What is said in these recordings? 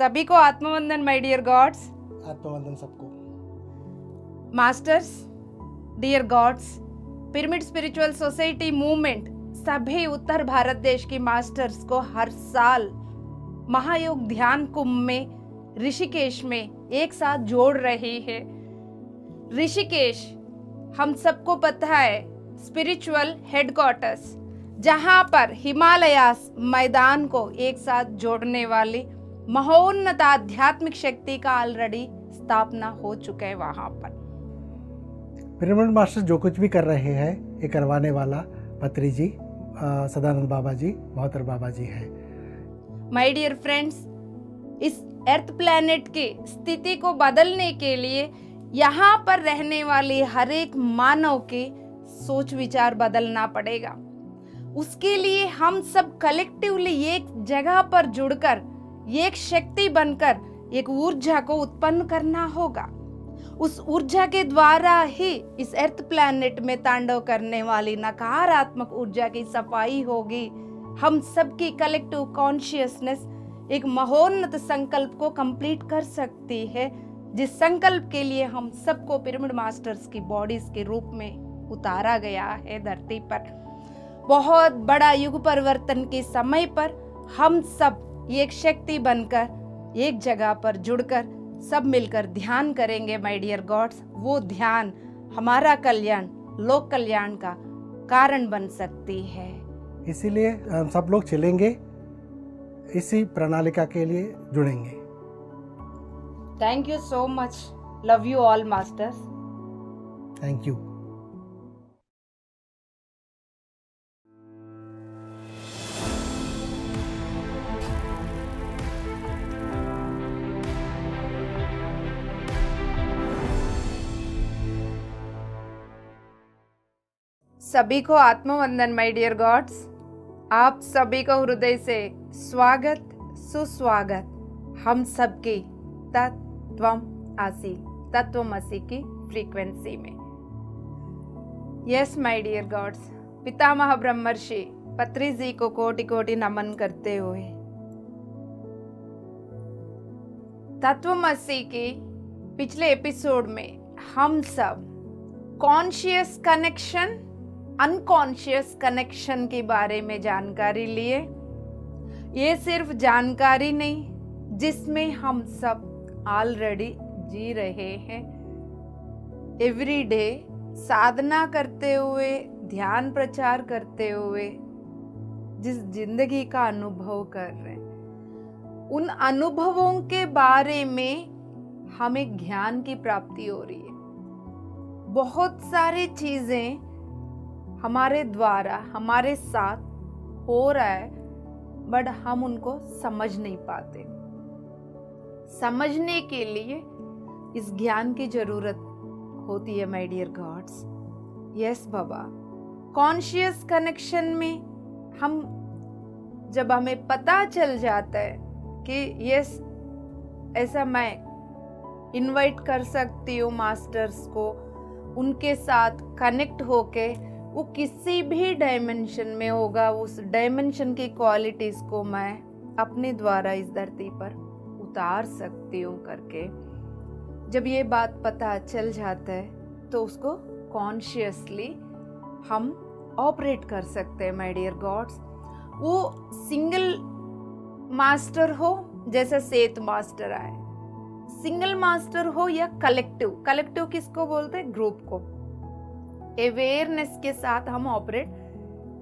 सभी को आत्मवंदन माय डियर गॉड्स। आत्मवंदन सबको। Masters, dear gods, pyramid spiritual society movement सभी उत्तर भारत देश की मास्टर्स को हर साल महायोग ध्यान कुंभ में ऋषिकेश में एक साथ जोड़ रही है। ऋषिकेश हम सबको पता है स्पिरिचुअल हेडक्वार्टर्स, जहां पर हिमालयास मैदान को एक साथ जोड़ने वाली महोन्नत आध्यात्मिक शक्ति का ऑलरेडी स्थापना हो चुका है। वहां पर पिरामिड मास्टर जो कुछ भी कर रहे हैं ये करवाने वाला पत्री जी, सदानंद बाबा जी, मोहतर बाबा जी है। माय डियर फ्रेंड्स, इस अर्थ प्लैनेट की स्थिति को बदलने के लिए यहाँ पर रहने वाले हर एक मानव के सोच विचार बदलना पड़ेगा। उसके लिए हम सब कलेक्टिवली एक जगह पर जुड़कर एक शक्ति बनकर एक ऊर्जा को उत्पन्न करना होगा। उस ऊर्जा के द्वारा ही इस अर्थ प्लैनेट में तांडव करने वाली नकारात्मक ऊर्जा की सफाई होगी। हम सबकी कलेक्टिव कॉन्शियसनेस एक महोन्नत संकल्प को कंप्लीट कर सकती है, जिस संकल्प के लिए हम सबको पिरामिड मास्टर्स की बॉडीज के रूप में उतारा गया है धरती पर। बहुत बड़ा युग परिवर्तन के समय पर हम सब एक शक्ति बनकर एक जगह पर जुड़कर सब मिलकर ध्यान करेंगे माय डियर गॉड्स। वो ध्यान हमारा कल्याण, लोक कल्याण का कारण बन सकती है। इसीलिए हम सब लोग चलेंगे, इसी प्रणालिका के लिए जुड़ेंगे। Thank you so much. Love you all masters. Thank you. सभी को आत्मवंदन माय डियर गॉड्स। आप सभी को हृदय से स्वागत, सुस्वागत हम सबके तत्वमसि की फ्रीक्वेंसी में। यस माय डियर गॉड्स, पितामह ब्रह्मर्षि पत्री जी को कोटि कोटि नमन करते हुए तत्वमसि के पिछले एपिसोड में हम सब कॉन्शियस कनेक्शन, अनकॉन्शियस कनेक्शन के बारे में जानकारी लिए। ये सिर्फ जानकारी नहीं, जिसमें हम सब ऑलरेडी जी रहे हैं। एवरी डे साधना करते हुए, ध्यान प्रचार करते हुए जिस जिंदगी का अनुभव कर रहे हैं, उन अनुभवों के बारे में हमें ज्ञान की प्राप्ति हो रही है। बहुत सारी चीजें हमारे द्वारा हमारे साथ हो रहा है, बट हम उनको समझ नहीं पाते। समझने के लिए इस ज्ञान की जरूरत होती है माय डियर गॉड्स। यस बाबा, कॉन्शियस कनेक्शन में हम जब हमें पता चल जाता है कि यस ऐसा मैं इनवाइट कर सकती हूँ मास्टर्स को, उनके साथ कनेक्ट होके वो किसी भी डायमेंशन में होगा, उस डायमेंशन की क्वालिटीज को मैं अपने द्वारा इस धरती पर उतार सकती हूँ करके जब ये बात पता चल जाता है तो उसको कॉन्शियसली हम ऑपरेट कर सकते हैं माय डियर गॉड्स। वो सिंगल मास्टर हो, जैसा सेत मास्टर आए, सिंगल मास्टर हो या कलेक्टिव। कलेक्टिव किसको बोलते हैं? ग्रुप को। अवेयरनेस के साथ हम ऑपरेट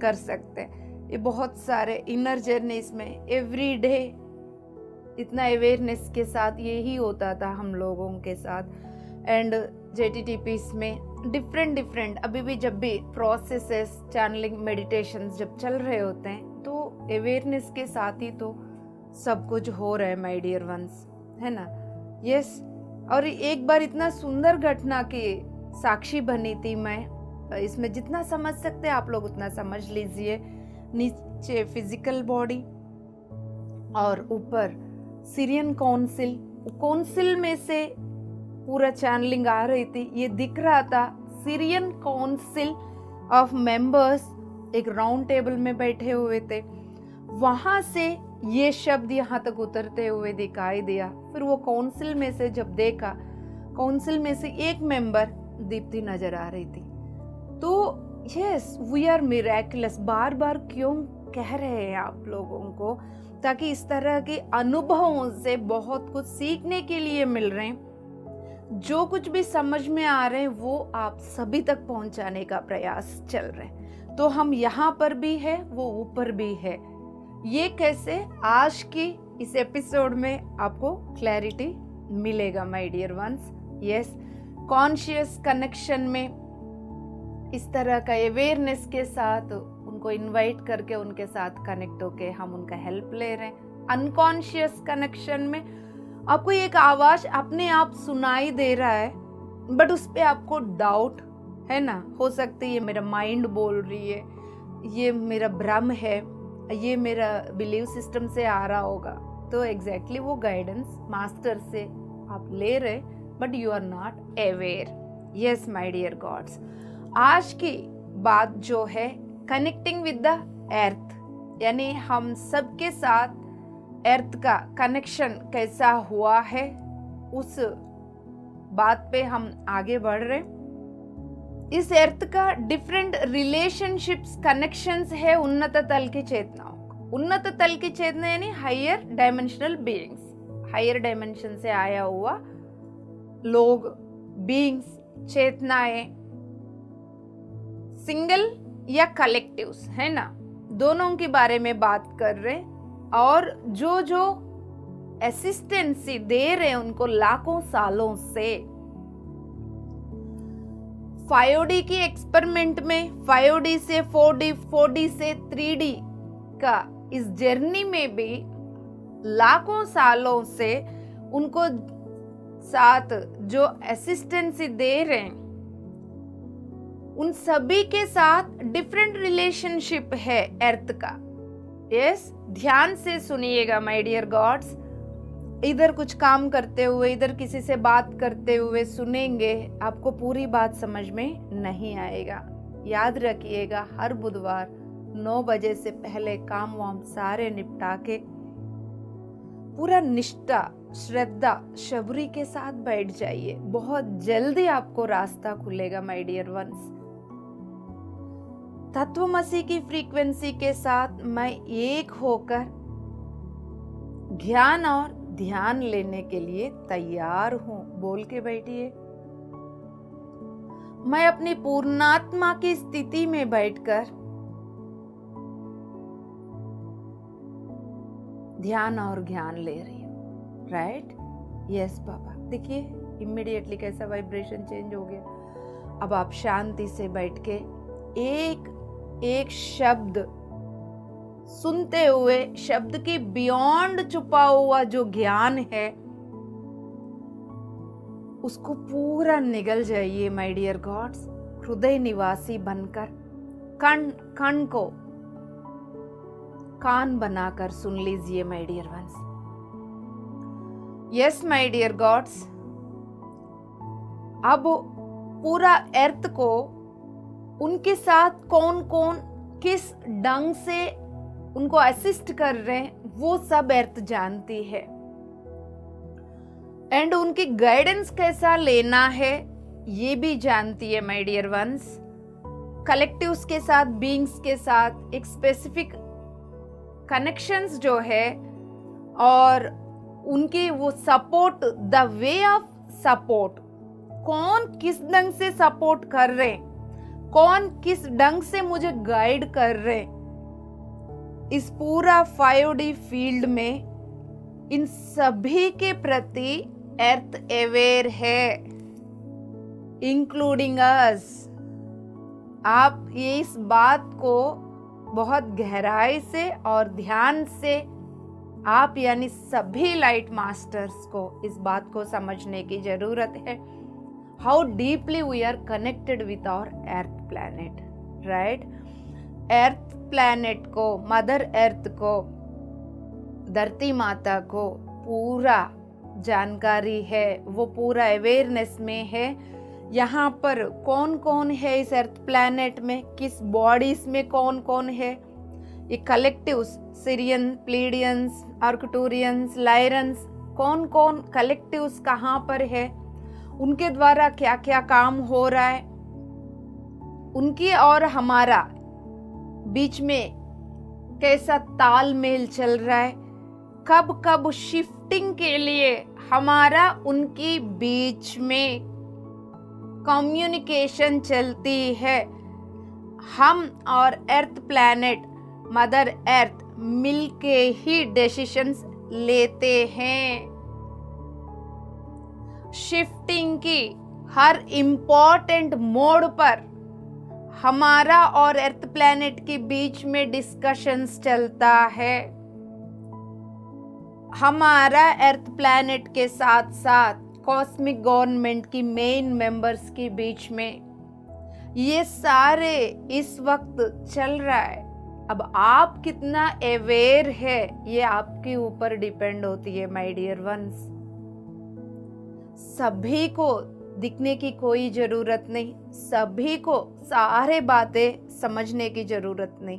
कर सकते हैं। ये बहुत सारे इनर जर्नीज में एवरी डे इतना अवेयरनेस के साथ यही होता था हम लोगों के साथ। एंड JTTPs में डिफरेंट अभी भी जब भी प्रोसेसेस, चैनलिंग, मेडिटेशंस जब चल रहे होते हैं तो अवेयरनेस के साथ ही तो सब कुछ हो रहा है माय डियर वंस, है ना। यस, और एक बार इतना सुंदर घटना की साक्षी बनी थी मैं। इसमें जितना समझ सकते हैं आप लोग उतना समझ लीजिए। नीचे फिजिकल बॉडी और ऊपर सीरियन काउंसिल में से पूरा चैनलिंग आ रही थी। ये दिख रहा था सीरियन काउंसिल ऑफ मेंबर्स एक राउंड टेबल में बैठे हुए थे। वहां से ये शब्द यहाँ तक उतरते हुए दिखाई दिया। फिर वो काउंसिल में से जब देखा, काउंसिल में से एक मेंबर दीप्ति नजर आ रही थी। तो यस, वी आर मिरेकुलस, बार बार क्यों कह रहे हैं आप लोगों को, ताकि इस तरह के अनुभवों से बहुत कुछ सीखने के लिए मिल रहे हैं। जो कुछ भी समझ में आ रहे हैं वो आप सभी तक पहुंचाने का प्रयास चल रहे हैं। तो हम यहाँ पर भी है, वो ऊपर भी है। ये कैसे, आज की इस एपिसोड में आपको क्लैरिटी मिलेगा my dear ones. Yes, conscious connection में इस तरह का अवेयरनेस के साथ उनको इनवाइट करके उनके साथ कनेक्ट होके हम उनका हेल्प ले रहे हैं। अनकॉन्शियस कनेक्शन में आपको एक आवाज अपने आप सुनाई दे रहा है, बट उस पे आपको डाउट है ना, हो सकती है ये मेरा माइंड बोल रही है, ये मेरा भ्रम है, ये मेरा बिलीव सिस्टम से आ रहा होगा। तो एग्जैक्टली वो गाइडेंस मास्टर से आप ले रहे, but you are not aware. Yes my dear gods, आज की बात जो है कनेक्टिंग विद द अर्थ, यानी हम सबके साथ अर्थ का कनेक्शन कैसा हुआ है, उस बात पे हम आगे बढ़ रहे। इस अर्थ का डिफरेंट रिलेशनशिप्स, कनेक्शंस है उन्नत तल की चेतनाओं को। उन्नत तल की चेतना यानी higher dimensional beings, higher dimension से आया हुआ लोग, बीइंग्स, चेतनाएं, सिंगल या कलेक्टिव्स, है ना, दोनों के बारे में बात कर रहे। और जो जो असिस्टेंसी दे रहे हैं उनको लाखों सालों से। 5D की एक्सपेरिमेंट में 5D से 4D, 4D से 3D का इस जर्नी में भी लाखों सालों से उनको साथ जो असिस्टेंसी दे रहे हैं उन सभी के साथ डिफरेंट रिलेशनशिप है अर्थ का। यस, ध्यान से सुनिएगा माय डियर गॉड्स। इधर कुछ काम करते हुए, इधर किसी से बात करते हुए सुनेंगे, आपको पूरी बात समझ में नहीं आएगा। याद रखिएगा, हर बुधवार 9 बजे से पहले काम वाम सारे निपटा के पूरा निष्ठा, श्रद्धा, शबरी के साथ बैठ जाइए। बहुत जल्दी आपको रास्ता खुलेगा माय डियर वंस। तत्वमसी की फ्रीक्वेंसी के साथ मैं एक होकर ज्ञान और ध्यान लेने के लिए तैयार हूं, बोल के बैठिए। मैं अपनी पूर्णात्मा की स्थिति में बैठकर ध्यान और ज्ञान ले रही हूं। राइट? यस बाबा। देखिए इमीडिएटली कैसा वाइब्रेशन चेंज हो गया। अब आप शांति से बैठ के एक एक शब्द सुनते हुए, शब्द के बियॉन्ड छुपा हुआ जो ज्ञान है उसको पूरा निगल जाइए माय डियर गॉड्स। हृदय निवासी बनकर कण कण को कान बनाकर सुन लीजिए my dear ones. Yes my dear gods, अब पूरा अर्थ को उनके साथ कौन कौन किस ढंग से उनको असिस्ट कर रहे हैं वो सब अर्थ जानती है। एंड उनकी गाइडेंस कैसा लेना है ये भी जानती है माय डियर वंस। कलेक्टिव्स के साथ, बीइंग्स के साथ एक स्पेसिफिक कनेक्शंस जो है और उनकी वो support, the way of support, कौन किस ढंग से सपोर्ट कर रहे, कौन किस ढंग से मुझे गाइड कर रहे, इस पूरा 5D फील्ड में इन सभी के प्रति अर्थ अवेयर है, इंक्लूडिंग अस। आप ये इस बात को बहुत गहराई से और ध्यान से, आप यानी सभी लाइट मास्टर्स को इस बात को समझने की जरूरत है। How deeply we are connected with our earth planet, right? Earth planet को, मदर अर्थ को, धरती माता को पूरा जानकारी है, वो पूरा अवेयरनेस में है। यहाँ पर कौन कौन है इस अर्थ प्लैनेट में, किस बॉडीज में कौन कौन है, ये कलेक्टिव्स सिरियन, प्लीडियंस, आर्कटूरियंस, लायरन्स, कौन कौन कलेक्टिव्स कहाँ पर है, उनके द्वारा क्या क्या काम हो रहा है, उनकी और हमारा बीच में कैसा तालमेल चल रहा है, कब कब शिफ्टिंग के लिए हमारा उनकी बीच में कम्युनिकेशन चलती है। हम और अर्थ प्लैनेट, मदर अर्थ मिलके ही डिसीजंस लेते हैं। शिफ्टिंग की हर इम्पोर्टेंट मोड पर हमारा और अर्थ प्लैनेट के बीच में डिस्कशंस चलता है। हमारा अर्थ प्लैनेट के साथ साथ कॉस्मिक गवर्नमेंट की मेन मेंबर्स के बीच में ये सारे इस वक्त चल रहा है। अब आप कितना अवेयर है ये आपके ऊपर डिपेंड होती है माय डियर वंस। सभी को दिखने की कोई जरूरत नहीं, सभी को सारे बातें समझने की जरूरत नहीं।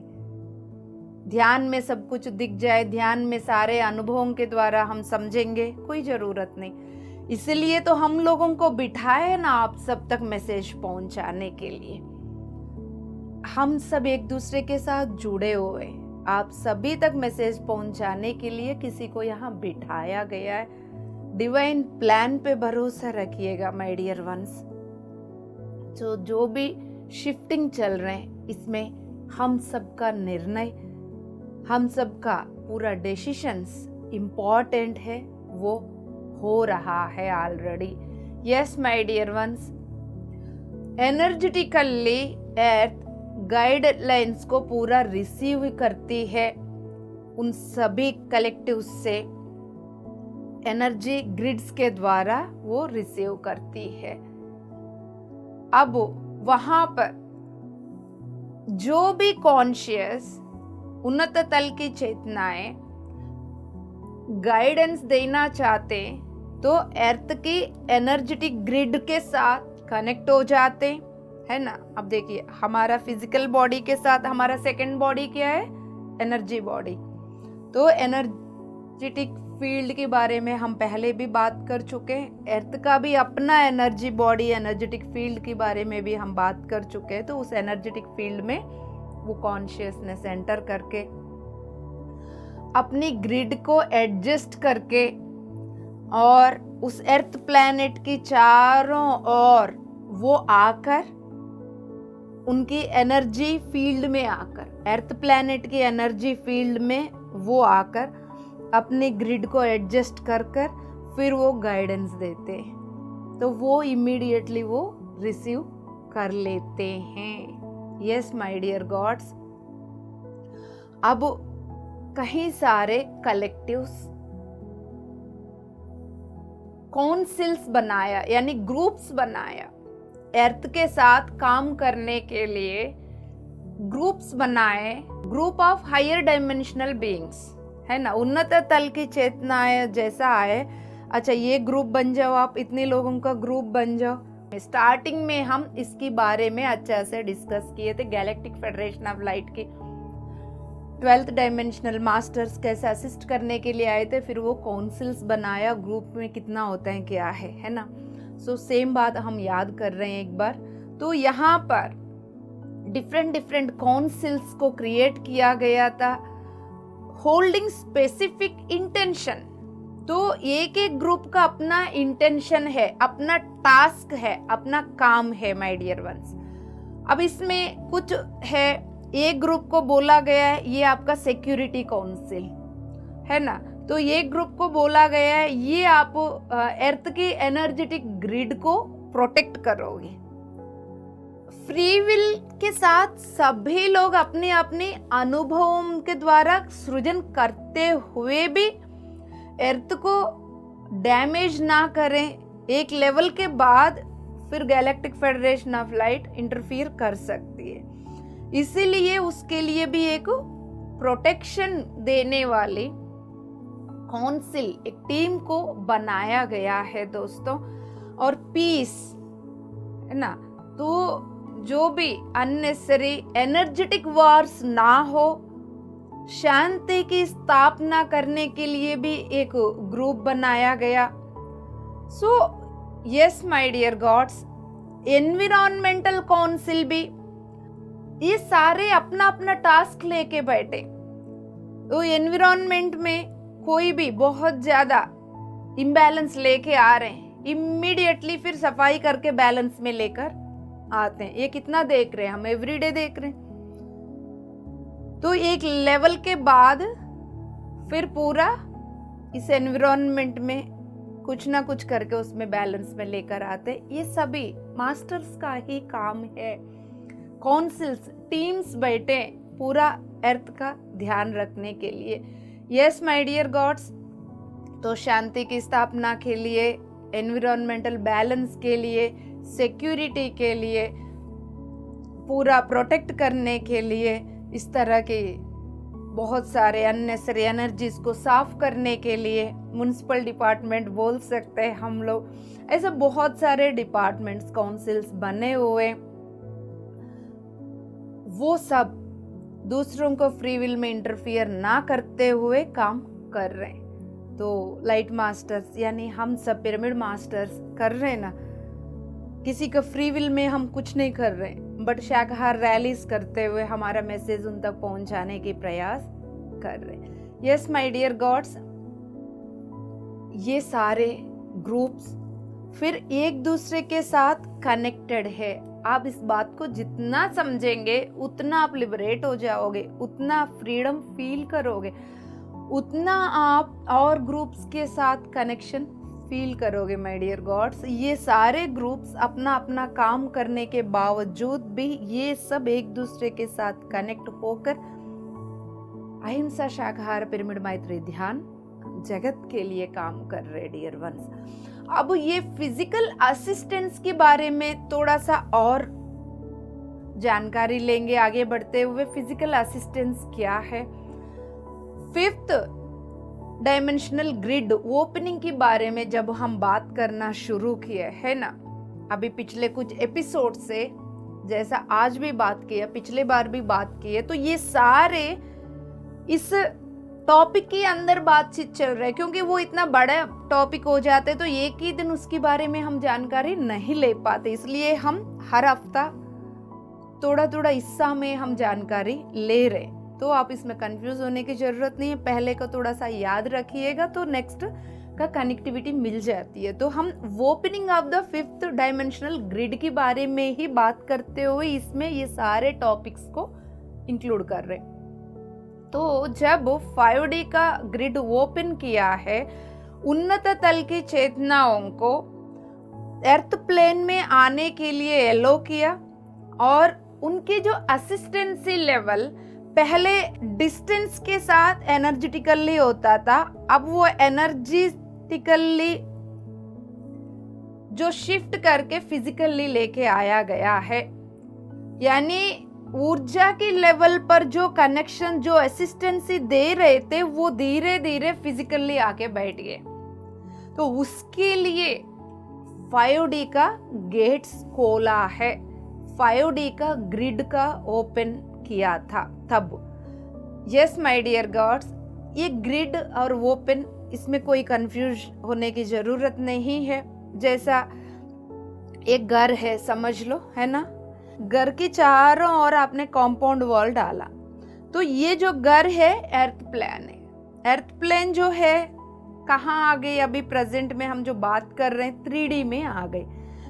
ध्यान में सब कुछ दिख जाए, ध्यान में सारे अनुभवों के द्वारा हम समझेंगे, कोई जरूरत नहीं। इसलिए तो हम लोगों को बिठाए ना आप सब तक मैसेज पहुंचाने के लिए। हम सब एक दूसरे के साथ जुड़े हुए, आप सभी तक मैसेज पहुंचाने के लिए किसी को यहाँ बिठाया गया है। डिवाइन प्लान पे भरोसा रखिएगा माय डियर वंस। जो भी शिफ्टिंग चल रहे हैं इसमें हम सबका निर्णय, हम सबका पूरा डिसीजंस इम्पॉर्टेंट है, वो हो रहा है already. Yes my dear ones, energetically earth guidelines को पूरा रिसीव करती है, उन सभी कलेक्टिव से एनर्जी ग्रिड्स के द्वारा वो रिसीव करती है। अब वहां पर जो भी कॉन्शियस उन्नत तल की चेतनाएं गाइडेंस देना चाहते तो अर्थ की एनर्जेटिक ग्रिड के साथ कनेक्ट हो जाते है ना। अब देखिए हमारा फिजिकल बॉडी के साथ हमारा सेकंड बॉडी क्या है, एनर्जी बॉडी। तो एनर्जेटिक फील्ड के बारे में हम पहले भी बात कर चुके हैं, अर्थ का भी अपना एनर्जी बॉडी, एनर्जेटिक फील्ड के बारे में भी हम बात कर चुके हैं। तो उस एनर्जेटिक फील्ड में वो कॉन्शियसनेस एंटर करके अपनी ग्रिड को एडजस्ट करके और उस अर्थ प्लैनेट की चारों ओर वो आकर उनकी एनर्जी फील्ड में आकर, अर्थ प्लैनेट की एनर्जी फील्ड में वो आकर अपने ग्रिड को एडजस्ट कर फिर वो गाइडेंस देते हैं। तो वो इमीडिएटली वो रिसीव कर लेते हैं। यस माय डियर गॉड्स, अब कहीं सारे कलेक्टिव्स काउंसिल्स बनाया, यानी ग्रुप्स बनाया, अर्थ के साथ काम करने के लिए ग्रुप्स बनाए, group of higher dimensional beings है ना। उन्नत तल की चेतनाएं जैसा आए, अच्छा ये ग्रुप बन जाओ, आप इतने लोगों का ग्रुप बन जाओ। स्टार्टिंग में हम इसके बारे में अच्छा से डिस्कस किए थे, गैलेक्टिक फेडरेशन ऑफ लाइट की 12th डायमेंशनल मास्टर्स कैसे असिस्ट करने के लिए आए थे, फिर वो काउंसिल्स बनाया, ग्रुप में कितना होता है क्या है ना। सो सेम बात हम याद कर रहे हैं एक बार। तो यहाँ पर डिफरेंट काउंसिल्स को क्रिएट किया गया था, होल्डिंग स्पेसिफिक इंटेंशन। तो एक एक ग्रुप का अपना इंटेंशन है, अपना टास्क है, अपना काम है माय डियर वंस। अब इसमें कुछ है, एक ग्रुप को बोला गया है ये आपका सिक्योरिटी काउंसिल है ना। तो ये ग्रुप को बोला गया है ये आप अर्थ की एनर्जेटिक ग्रिड को प्रोटेक्ट करोगे। फ्री विल के साथ सभी लोग अपने अपने अनुभवों के द्वारा सृजन करते हुए भी अर्थ को डैमेज ना करें। एक लेवल के बाद फिर galactic federation of light interfere कर सकती है, इसीलिए उसके लिए भी एक प्रोटेक्शन देने वाली काउंसिल, एक टीम को बनाया गया है दोस्तों। और पीस है ना, तो जो भी अननेसेसरी एनर्जेटिक वॉर्स ना हो, शांति की स्थापना करने के लिए भी एक ग्रुप बनाया गया। So yes my dear gods, environmental council भी, ये सारे अपना अपना टास्क लेके बैठे। तो एनवायरमेंट में कोई भी बहुत ज्यादा इम्बैलेंस लेके आ रहे हैं, इमीडिएटली फिर सफाई करके बैलेंस में लेकर आते हैं। ये कितना देख रहे हैं, हम एवरीडे देख रहे हैं। तो एक लेवल के बाद फिर पूरा इस एनवायरमेंट में कुछ ना कुछ करके उसमें बैलेंस में लेकर आते। ये सभी मास्टर्स का ही काम है। काउंसिल्स, टीम्स बैठे पूरा अर्थ का ध्यान रखने के लिए। यस माय डियर गॉड्स, तो शांति की स्थापना के लिए, एनवायरमेंटल बैलेंस के लिए, सिक्योरिटी के लिए, पूरा प्रोटेक्ट करने के लिए, इस तरह के बहुत सारे अननेसेसरी एनर्जीज को साफ करने के लिए म्युनिसिपल डिपार्टमेंट बोल सकते हैं हम लोग। ऐसे बहुत सारे डिपार्टमेंट्स, काउंसिल्स बने हुए, वो सब दूसरों को फ्री विल में इंटरफियर ना करते हुए काम कर रहे हैं। तो लाइट मास्टर्स यानी हम सब पिरामिड मास्टर्स कर रहे हैं ना, किसी का फ्री विल में हम कुछ नहीं कर रहे, बट शाकाहार रैलीज करते हुए हमारा मैसेज उन तक पहुंचाने की प्रयास कर रहे। यस माय डियर गॉड्स, ये सारे ग्रुप्स फिर एक दूसरे के साथ कनेक्टेड है। आप इस बात को जितना समझेंगे उतना आप लिबरेट हो जाओगे, उतना फ्रीडम फील करोगे, उतना आप और ग्रुप्स के साथ कनेक्शन फील करोगे माय डियर गॉड्स। ये सारे ग्रुप्स अपना अपना काम करने के बावजूद भी ये सब एक दूसरे के साथ कनेक्ट होकर अहिंसा, शाकाहार, पिरामिड, मैत्री, ध्यान जगत के लिए काम कर रहे डियर वंस। अब ये फिजिकल असिस्टेंस के बारे में थोड़ा सा और जानकारी लेंगे आगे बढ़ते हुए। फिजिकल असिस्टेंस क्या है? 5th डायमेंशनल ग्रिड ओपनिंग के बारे में जब हम बात करना शुरू किए है ना, अभी पिछले कुछ एपिसोड से, जैसा आज भी बात किया, पिछले बार भी बात की है, तो ये सारे इस टॉपिक के अंदर बातचीत चल रहा है, क्योंकि वो इतना बड़ा टॉपिक हो जाते तो एक ही दिन उसके बारे में हम जानकारी नहीं ले पाते, इसलिए हम हर हफ्ता थोड़ा थोड़ा हिस्सा में हम जानकारी ले रहे। तो आप इसमें कंफ्यूज होने की जरूरत नहीं है, पहले का थोड़ा सा याद रखिएगा तो नेक्स्ट का कनेक्टिविटी मिल जाती है। तो हम opening of the 5th dimensional grid के बारे में ही बात करते हुए इसमें ये सारे टॉपिक्स को इंक्लूड कर रहे हैं। तो जब 5D का ग्रिड ओपन किया है, उन्नत तल की चेतनाओं को अर्थ प्लेन में आने के लिए एलो किया, और उनके जो असिस्टेंसी लेवल पहले डिस्टेंस के साथ एनर्जेटिकली होता था, अब वो एनर्जेटिकली जो शिफ्ट करके फिजिकली लेके आया गया है। यानी ऊर्जा के लेवल पर जो कनेक्शन, जो असिस्टेंसी दे रहे थे, वो धीरे धीरे फिजिकली आके बैठ गए। तो उसके लिए 5D का गेट्स खोला है, 5D का ग्रिड का ओपन किया था तब। यस माय डियर गॉड्स, ये ग्रिड और ओपन, इसमें कोई कंफ्यूज होने की जरूरत नहीं है। जैसा एक घर है समझ लो, है ना, घर के चारों ओर आपने कंपाउंड वॉल डाला, तो ये जो घर है अर्थ प्लेन है। अर्थ प्लेन जो है कहाँ आ गई? अभी प्रेजेंट में हम जो बात कर रहे हैं 3D में आ गई।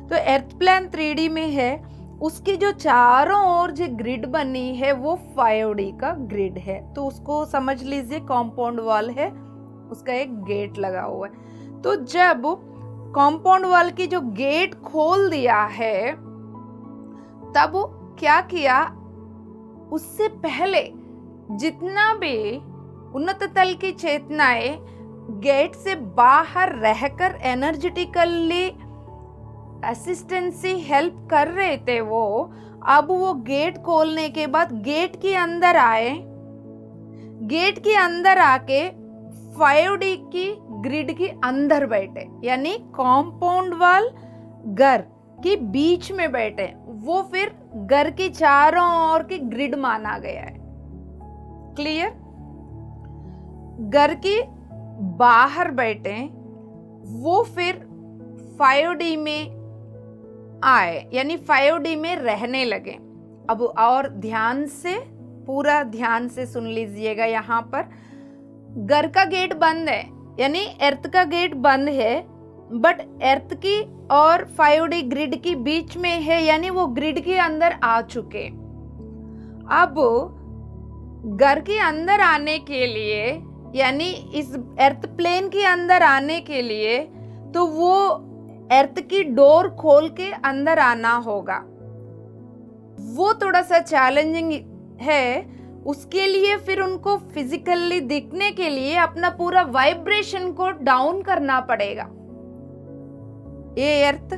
तो अर्थ प्लेन 3D में है, उसके जो चारों ओर जो ग्रिड बनी है वो 5D का ग्रिड है। तो उसको समझ लीजिए कंपाउंड वॉल है, उसका एक गेट लगा हुआ है। तो जब कंपाउंड वॉल की जो गेट खोल दिया है, तब क्या किया, उससे पहले जितना भी उन्नत तल की चेतनाएं गेट से बाहर रहकर एनर्जेटिकली असिस्टेंसी हेल्प कर रहे थे, वो अब वो गेट खोलने के बाद गेट के अंदर आए, गेट के अंदर आके 5D की ग्रिड के अंदर बैठे, यानी कंपाउंड वॉल घर के बीच में बैठे। वो फिर घर के चारों ओर की ग्रिड माना गया है। क्लियर? घर के बाहर बैठे, वो फिर 5D में आए, यानी 5D में रहने लगे। अब और ध्यान से, पूरा ध्यान से सुन लीजिएगा। यहाँ पर घर का गेट बंद है, यानी अर्थ का गेट बंद है, बट अर्थ की और 5D ग्रिड की बीच में है, यानी वो ग्रिड के अंदर आ चुके। अब घर के अंदर आने के लिए, यानी इस अर्थ प्लेन के अंदर आने के लिए, तो वो अर्थ की डोर खोल के अंदर आना होगा। वो थोड़ा सा चैलेंजिंग है। उसके लिए फिर उनको फिजिकली दिखने के लिए अपना पूरा वाइब्रेशन को डाउन करना पड़ेगा। ये अर्थ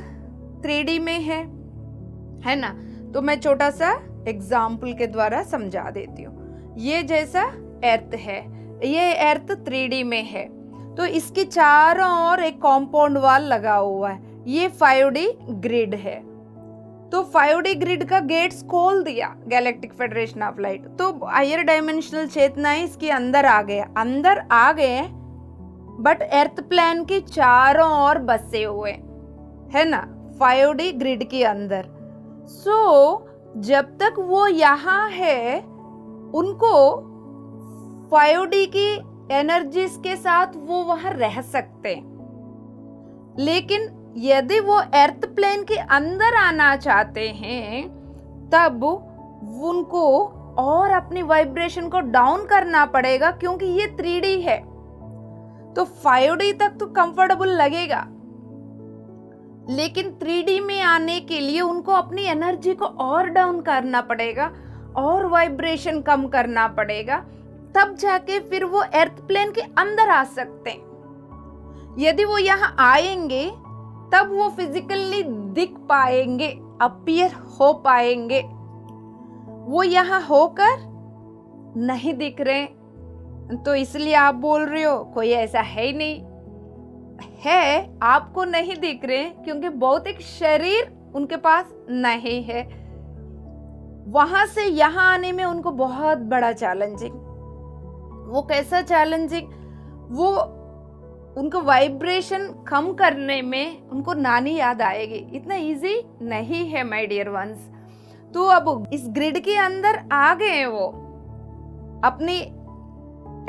3D में है ना? तो मैं छोटा सा एग्जाम्पल के द्वारा समझा देती हूँ। ये जैसा अर्थ है, ये अर्थ 3D में है, तो इसके चारों ओर एक कॉम्पाउंड वॉल लगा हुआ है। ये 5D ग्रिड है। तो 5D ग्रिड का गेट्स खोल दिया गैलेक्टिक फेडरेशन ऑफ लाइट, तो हायर डायमेंशनल चेतनाएं इसके अंदर आ गए, बट अर्थ प्लेन के चारों ओर बसे हुए है ना, 5D ग्रिड के अंदर। जब तक वो यहाँ है, उनको 5D की एनर्जीज के साथ वो वहां रह सकते। लेकिन यदि वो अर्थ प्लेन के अंदर आना चाहते हैं, तब उनको और अपनी वाइब्रेशन को डाउन करना पड़ेगा, क्योंकि ये 3D है। तो 5D तक तो कंफर्टेबल लगेगा, लेकिन 3D में आने के लिए उनको अपनी एनर्जी को और डाउन करना पड़ेगा और वाइब्रेशन कम करना पड़ेगा, तब जाके फिर वो अर्थ प्लेन के अंदर आ सकते हैं। यदि वो यहाँ आएंगे, तब वो फिजिकली दिख पाएंगे, अपीयर हो पाएंगे। वो यहाँ होकर नहीं दिख रहे, तो इसलिए आप बोल रहे हो कोई ऐसा है ही नहीं। है, आपको नहीं दिख रहे क्योंकि भौतिक शरीर उनके पास नहीं है। वहां से यहाँ आने में उनको बहुत बड़ा चैलेंजिंग। वो कैसा चैलेंजिंग? वो उनको वाइब्रेशन कम करने में उनको नानी याद आएगी। इतना इजी नहीं है माय डियर वंस। तो अब इस ग्रिड के अंदर आ गए वो अपनी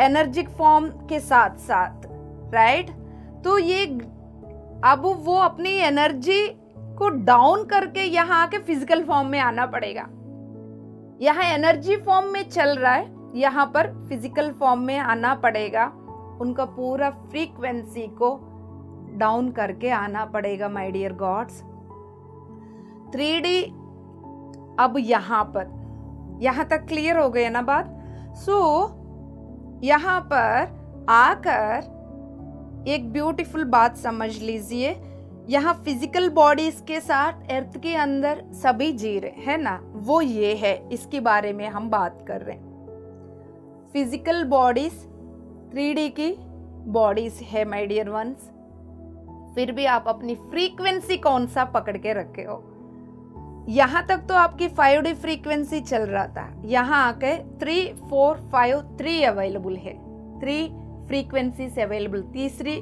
एनर्जिक फॉर्म के साथ साथ, राइट? तो ये अब वो अपनी एनर्जी को डाउन करके यहाँ आके फिजिकल फॉर्म में आना पड़ेगा। यहाँ एनर्जी फॉर्म में चल रहा है, यहाँ पर फिजिकल फॉर्म में आना पड़ेगा। उनका पूरा फ्रीक्वेंसी को डाउन करके आना पड़ेगा माय डियर गॉड्स। 3D अब यहाँ तक क्लियर हो गया ना बात? यहाँ पर आकर एक ब्यूटीफुल बात समझ लीजिए। यहाँ फिजिकल बॉडीज के साथ अर्थ के अंदर सभी जी रहे है ना, वो ये है, इसके बारे में हम बात कर रहे हैं। फिजिकल बॉडीज 3D की बॉडीज है माय डियर वंस। फिर भी आप अपनी फ्रीक्वेंसी कौन सा पकड़ के रखे हो? यहाँ तक तो आपकी 5D फ्रीक्वेंसी चल रहा था, यहाँ आके 3, 4, 5, 3 अवेलेबल है। 3 फ्रीक्वेंसीज अवेलेबल, तीसरी,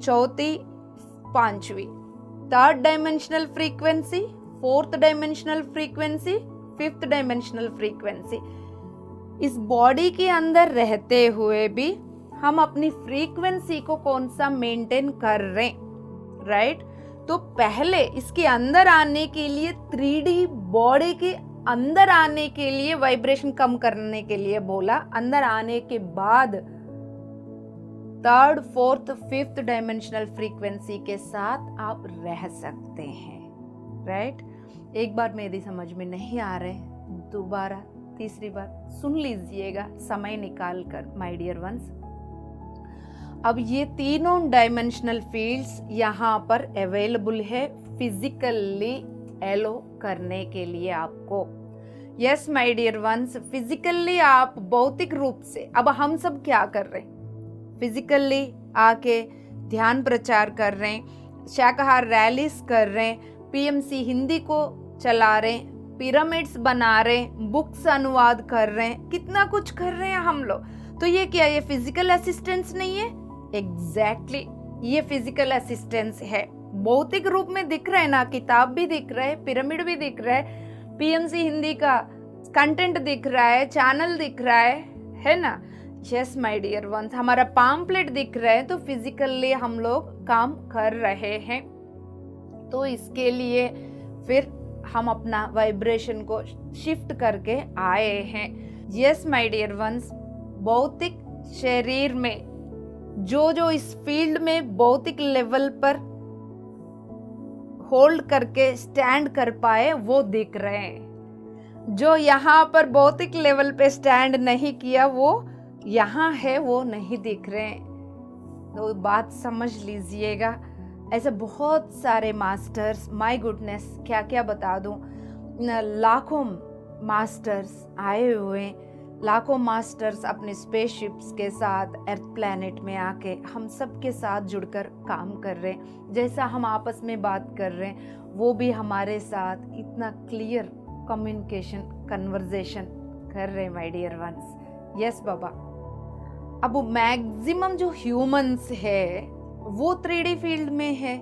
चौथी, पांचवी। 3rd dimensional frequency, 4th dimensional frequency, 5th dimensional frequency. इस बॉडी के अंदर रहते हुए भी हम अपनी फ्रीक्वेंसी को कौन सा मेंटेन कर रहे, राइट? तो पहले इसके अंदर आने के लिए 3D बॉडी के अंदर आने के लिए वाइब्रेशन कम करने के लिए बोला। अंदर आने के बाद 3rd, 4th, 5th dimensional frequency के साथ आप रह सकते हैं, राइट? एक बार में यदि समझ में नहीं आ रहे, दोबारा तीसरी बार सुन लीजिएगा समय निकाल कर माय डियर वंस। अब ये तीनों डायमेंशनल फील्ड्स यहाँ पर अवेलेबल है फिजिकली एलो करने के लिए आपको। Yes my dear ones, physically आप भौतिक रूप से, अब हम सब क्या कर रहे हैं? फिजिकली आके ध्यान प्रचार कर रहे हैं, शाकाहार रैलीज कर रहे हैं, PMC हिंदी को चला रहे हैं, पिरामिड्स बना रहे हैं, बुक्स अनुवाद कर रहे हैं, कितना कुछ कर रहे हैं हम लोग। तो ये क्या, ये फिजिकल असिस्टेंस नहीं है? एग्जैक्टली ये फिजिकल असिस्टेंस है। भौतिक रूप में दिख रहा है ना, किताब भी दिख रहा है, पिरामिड भी दिख रहा है, पीएमसी हिंदी का कंटेंट दिख रहा है, चैनल दिख रहा है ना? यस माय डियर वंस, हमारा पाम्पलेट दिख रहा है, तो फिजिकली हम लोग काम कर रहे हैं। तो इसके लिए फिर हम अपना वाइब्रेशन को शिफ्ट करके आए हैं। यस माय डियर वंस, भौतिक शरीर में जो इस फील्ड में भौतिक लेवल पर होल्ड करके स्टैंड कर पाए वो दिख रहे हैं। जो यहाँ पर भौतिक लेवल पे स्टैंड नहीं किया वो यहाँ है, वो नहीं दिख रहे हैं। तो बात समझ लीजिएगा। ऐसे बहुत सारे मास्टर्स, माय गुडनेस क्या क्या बता दूं, लाखों मास्टर्स आए हुए, लाखों मास्टर्स अपने स्पेसशिप्स के साथ अर्थ प्लैनेट में आके हम सब के साथ जुड़कर काम कर रहे हैं। जैसा हम आपस में बात कर रहे हैं वो भी हमारे साथ इतना क्लियर कम्युनिकेशन कन्वर्सेशन कर रहे हैं माय डियर वंस। यस बाबा। अब मैक्सिमम जो ह्यूमंस है वो 3D फील्ड में है,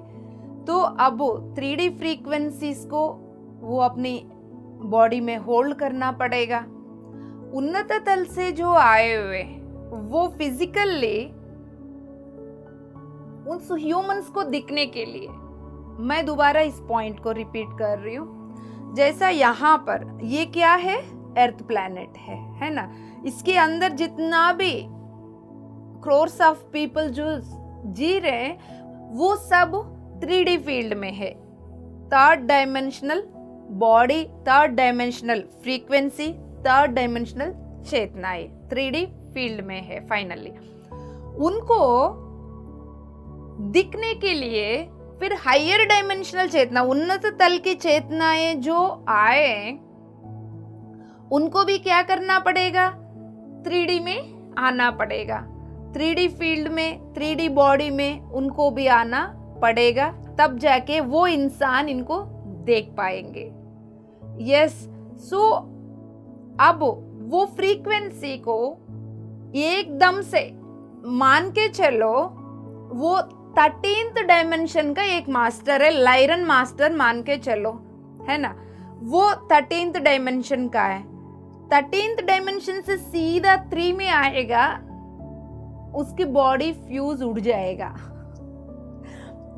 तो अब 3D फ्रीक्वेंसीज को वो अपनी बॉडी में होल्ड करना पड़ेगा। उन्नत तल से जो आए हुए वो फिजिकली उन ह्यूमंस को दिखने के लिए, मैं दोबारा इस पॉइंट को रिपीट कर रही हूँ, जैसा यहाँ पर ये क्या है, अर्थ प्लैनेट है ना? इसके अंदर जितना भी क्रोर्स ऑफ पीपल जो जी रहे हैं वो सब 3D फील्ड में है। 3rd dimensional body, 3rd dimensional frequency, 3rd dimensional चेतनाएं 3D फील्ड में है। फाइनली उनको दिखने के लिए फिर हायर डायमेंशनल चेतना, उन्नत तल की चेतनाएं जो आए उनको भी क्या करना पड़ेगा, 3D में आना पड़ेगा। 3D फील्ड में, 3D बॉडी में उनको भी आना पड़ेगा, तब जाके वो इंसान इनको देख पाएंगे। यस, सो अब वो फ्रीक्वेंसी को एकदम से मान के चलो, वो 13th डायमेंशन का एक मास्टर है, लाइरन मास्टर मान के चलो, है ना? वो 13th डायमेंशन का है। 13th डायमेंशन से सीधा 3 में आएगा, उसकी बॉडी फ्यूज उड़ जाएगा,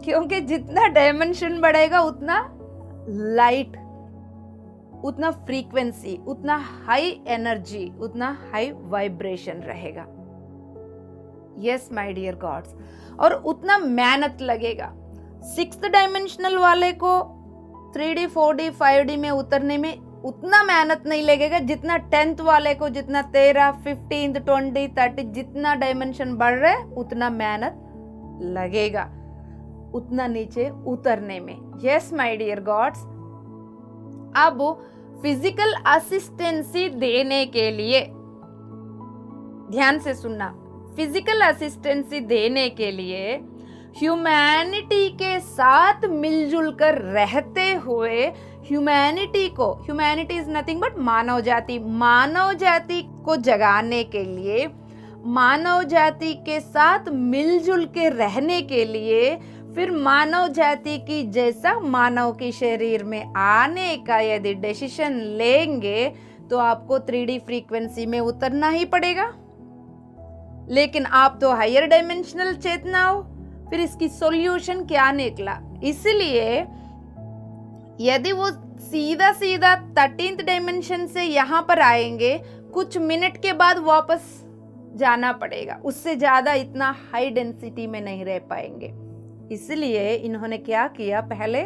क्योंकि जितना डायमेंशन बढ़ेगा उतना लाइट, उतना फ्रीक्वेंसी, उतना हाई एनर्जी, उतना हाई वाइब्रेशन रहेगा। यस माय डियर गॉड्स, और उतना मेहनत लगेगा। 6th डायमेंशनल वाले को 3D 4D 5D में उतरने में उतना मेहनत नहीं लगेगा जितना 10th वाले को, जितना 13, 15, 20, 30 जितना डायमेंशन बढ़ रहा है उतना मेहनत लगेगा उतना नीचे उतरने में। यस माय डियर गॉड्स, अब फिजिकल असिस्टेंसी देने के लिए, ध्यान से सुनना, फिजिकल असिस्टेंसी देने के लिए ह्यूमैनिटी के साथ मिलजुल कर रहते हुए, ह्यूमैनिटी इज नथिंग बट मानव जाति को जगाने के लिए, मानव जाति के साथ मिलजुल के रहने के लिए, फिर मानव जाति की जैसा मानव के शरीर में आने का यदि डिसीजन लेंगे तो आपको 3D फ्रीक्वेंसी में उतरना ही पड़ेगा। लेकिन आप तो हायर डायमेंशनल चेतना हो, फिर इसकी सॉल्यूशन क्या निकला? इसलिए यदि वो सीधा 13th डायमेंशन से यहाँ पर आएंगे, कुछ मिनट के बाद वापस जाना पड़ेगा, उससे ज्यादा इतना हाई डेंसिटी में नहीं रह पाएंगे। इसलिए इन्होंने क्या किया, पहले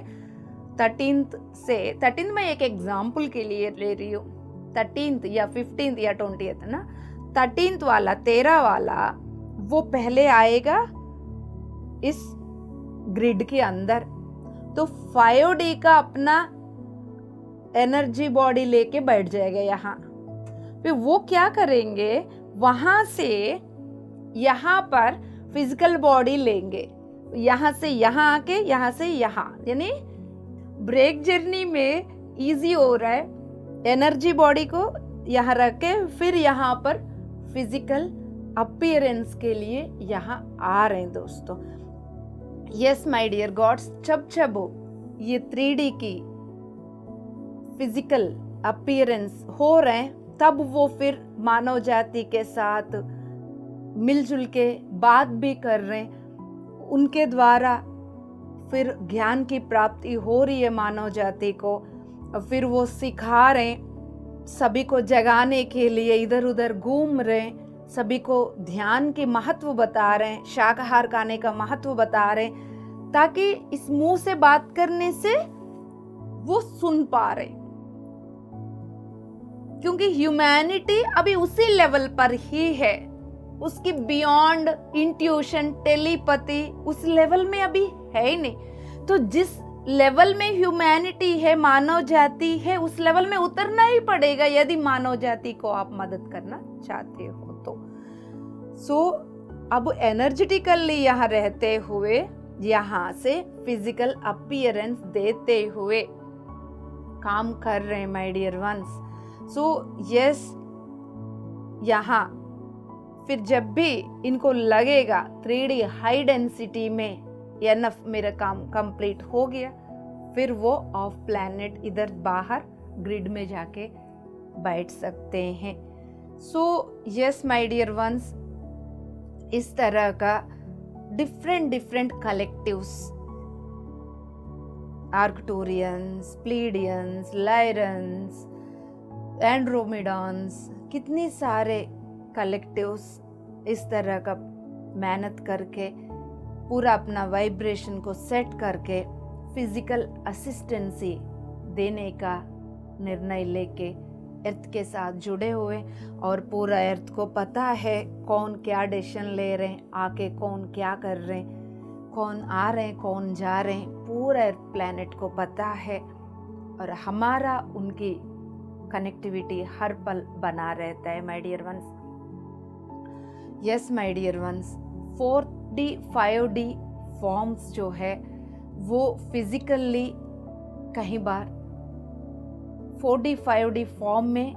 13th में एक एग्जाम्पल के लिए ले रही हूँ, 13th या 15th या 20th ना, 13th वाला, 13 वाला वो पहले आएगा इस ग्रिड के अंदर, तो 5D का अपना एनर्जी बॉडी लेके बैठ जाएगा यहाँ। फिर वो क्या करेंगे, वहां से यहाँ पर फिजिकल बॉडी लेंगे, यहाँ से यहाँ आके यहाँ से यहाँ, यानी ब्रेक जर्नी में इजी हो रहा है। एनर्जी बॉडी को यहाँ रख के फिर यहाँ पर फिजिकल अपीयरेंस के लिए यहाँ आ रहे हैं दोस्तों। यस माय डियर गॉड्स, जब ये 3D की फिजिकल अपीयरेंस हो रहे हैं, तब वो फिर मानव जाति के साथ मिलजुल के बात भी कर रहे हैं। उनके द्वारा फिर ज्ञान की प्राप्ति हो रही है मानव जाति को, फिर वो सिखा रहे हैं, सभी को जगाने के लिए इधर उधर घूम रहे हैं, सभी को ध्यान के महत्व बता रहे हैं, शाकाहार खाने का महत्व बता रहे हैं, ताकि इस मुंह से बात करने से वो सुन पा रहे। क्योंकि ह्यूमैनिटी अभी उसी लेवल पर ही है, उसकी बियॉन्ड इंट्यूशन, टेलीपैथी उस लेवल में अभी है ही नहीं। तो जिस लेवल में ह्यूमैनिटी है, मानव जाति है, उस लेवल में उतरना ही पड़ेगा यदि मानव जाति को आप मदद करना चाहते हो तो। अब एनर्जेटिकली यहाँ रहते हुए, यहाँ से फिजिकल अपीयरेंस देते हुए काम कर रहे हैं माय डियर वंस। यस, यहाँ फिर जब भी इनको लगेगा 3D हाई डेंसिटी में एनफ मेरा काम कंप्लीट हो गया, फिर वो ऑफ प्लैनेट इधर बाहर ग्रिड में जाके बैठ सकते हैं। यस माय डियर वंस, इस तरह का डिफरेंट कलेक्टिव्स, आर्कटूरियंस, प्लीडियंस, लायरन्स, एंड्रोमेडॉन्स, कितने सारे कलेक्टिव्स इस तरह का मेहनत करके पूरा अपना वाइब्रेशन को सेट करके फिजिकल असिस्टेंसी देने का निर्णय लेके अर्थ के साथ जुड़े हुए, और पूरा अर्थ को पता है कौन क्या डिसीजन ले रहे हैं, आके कौन क्या कर रहे हैं, कौन आ रहे हैं, कौन जा रहे हैं, पूरा अर्थ प्लैनेट को पता है। और हमारा उनकी कनेक्टिविटी हर पल बना रहता है my dear ones. Yes my dear ones, 4D 5D forms जो है वो फिजिकली कहीं बार 4D 5D फॉर्म में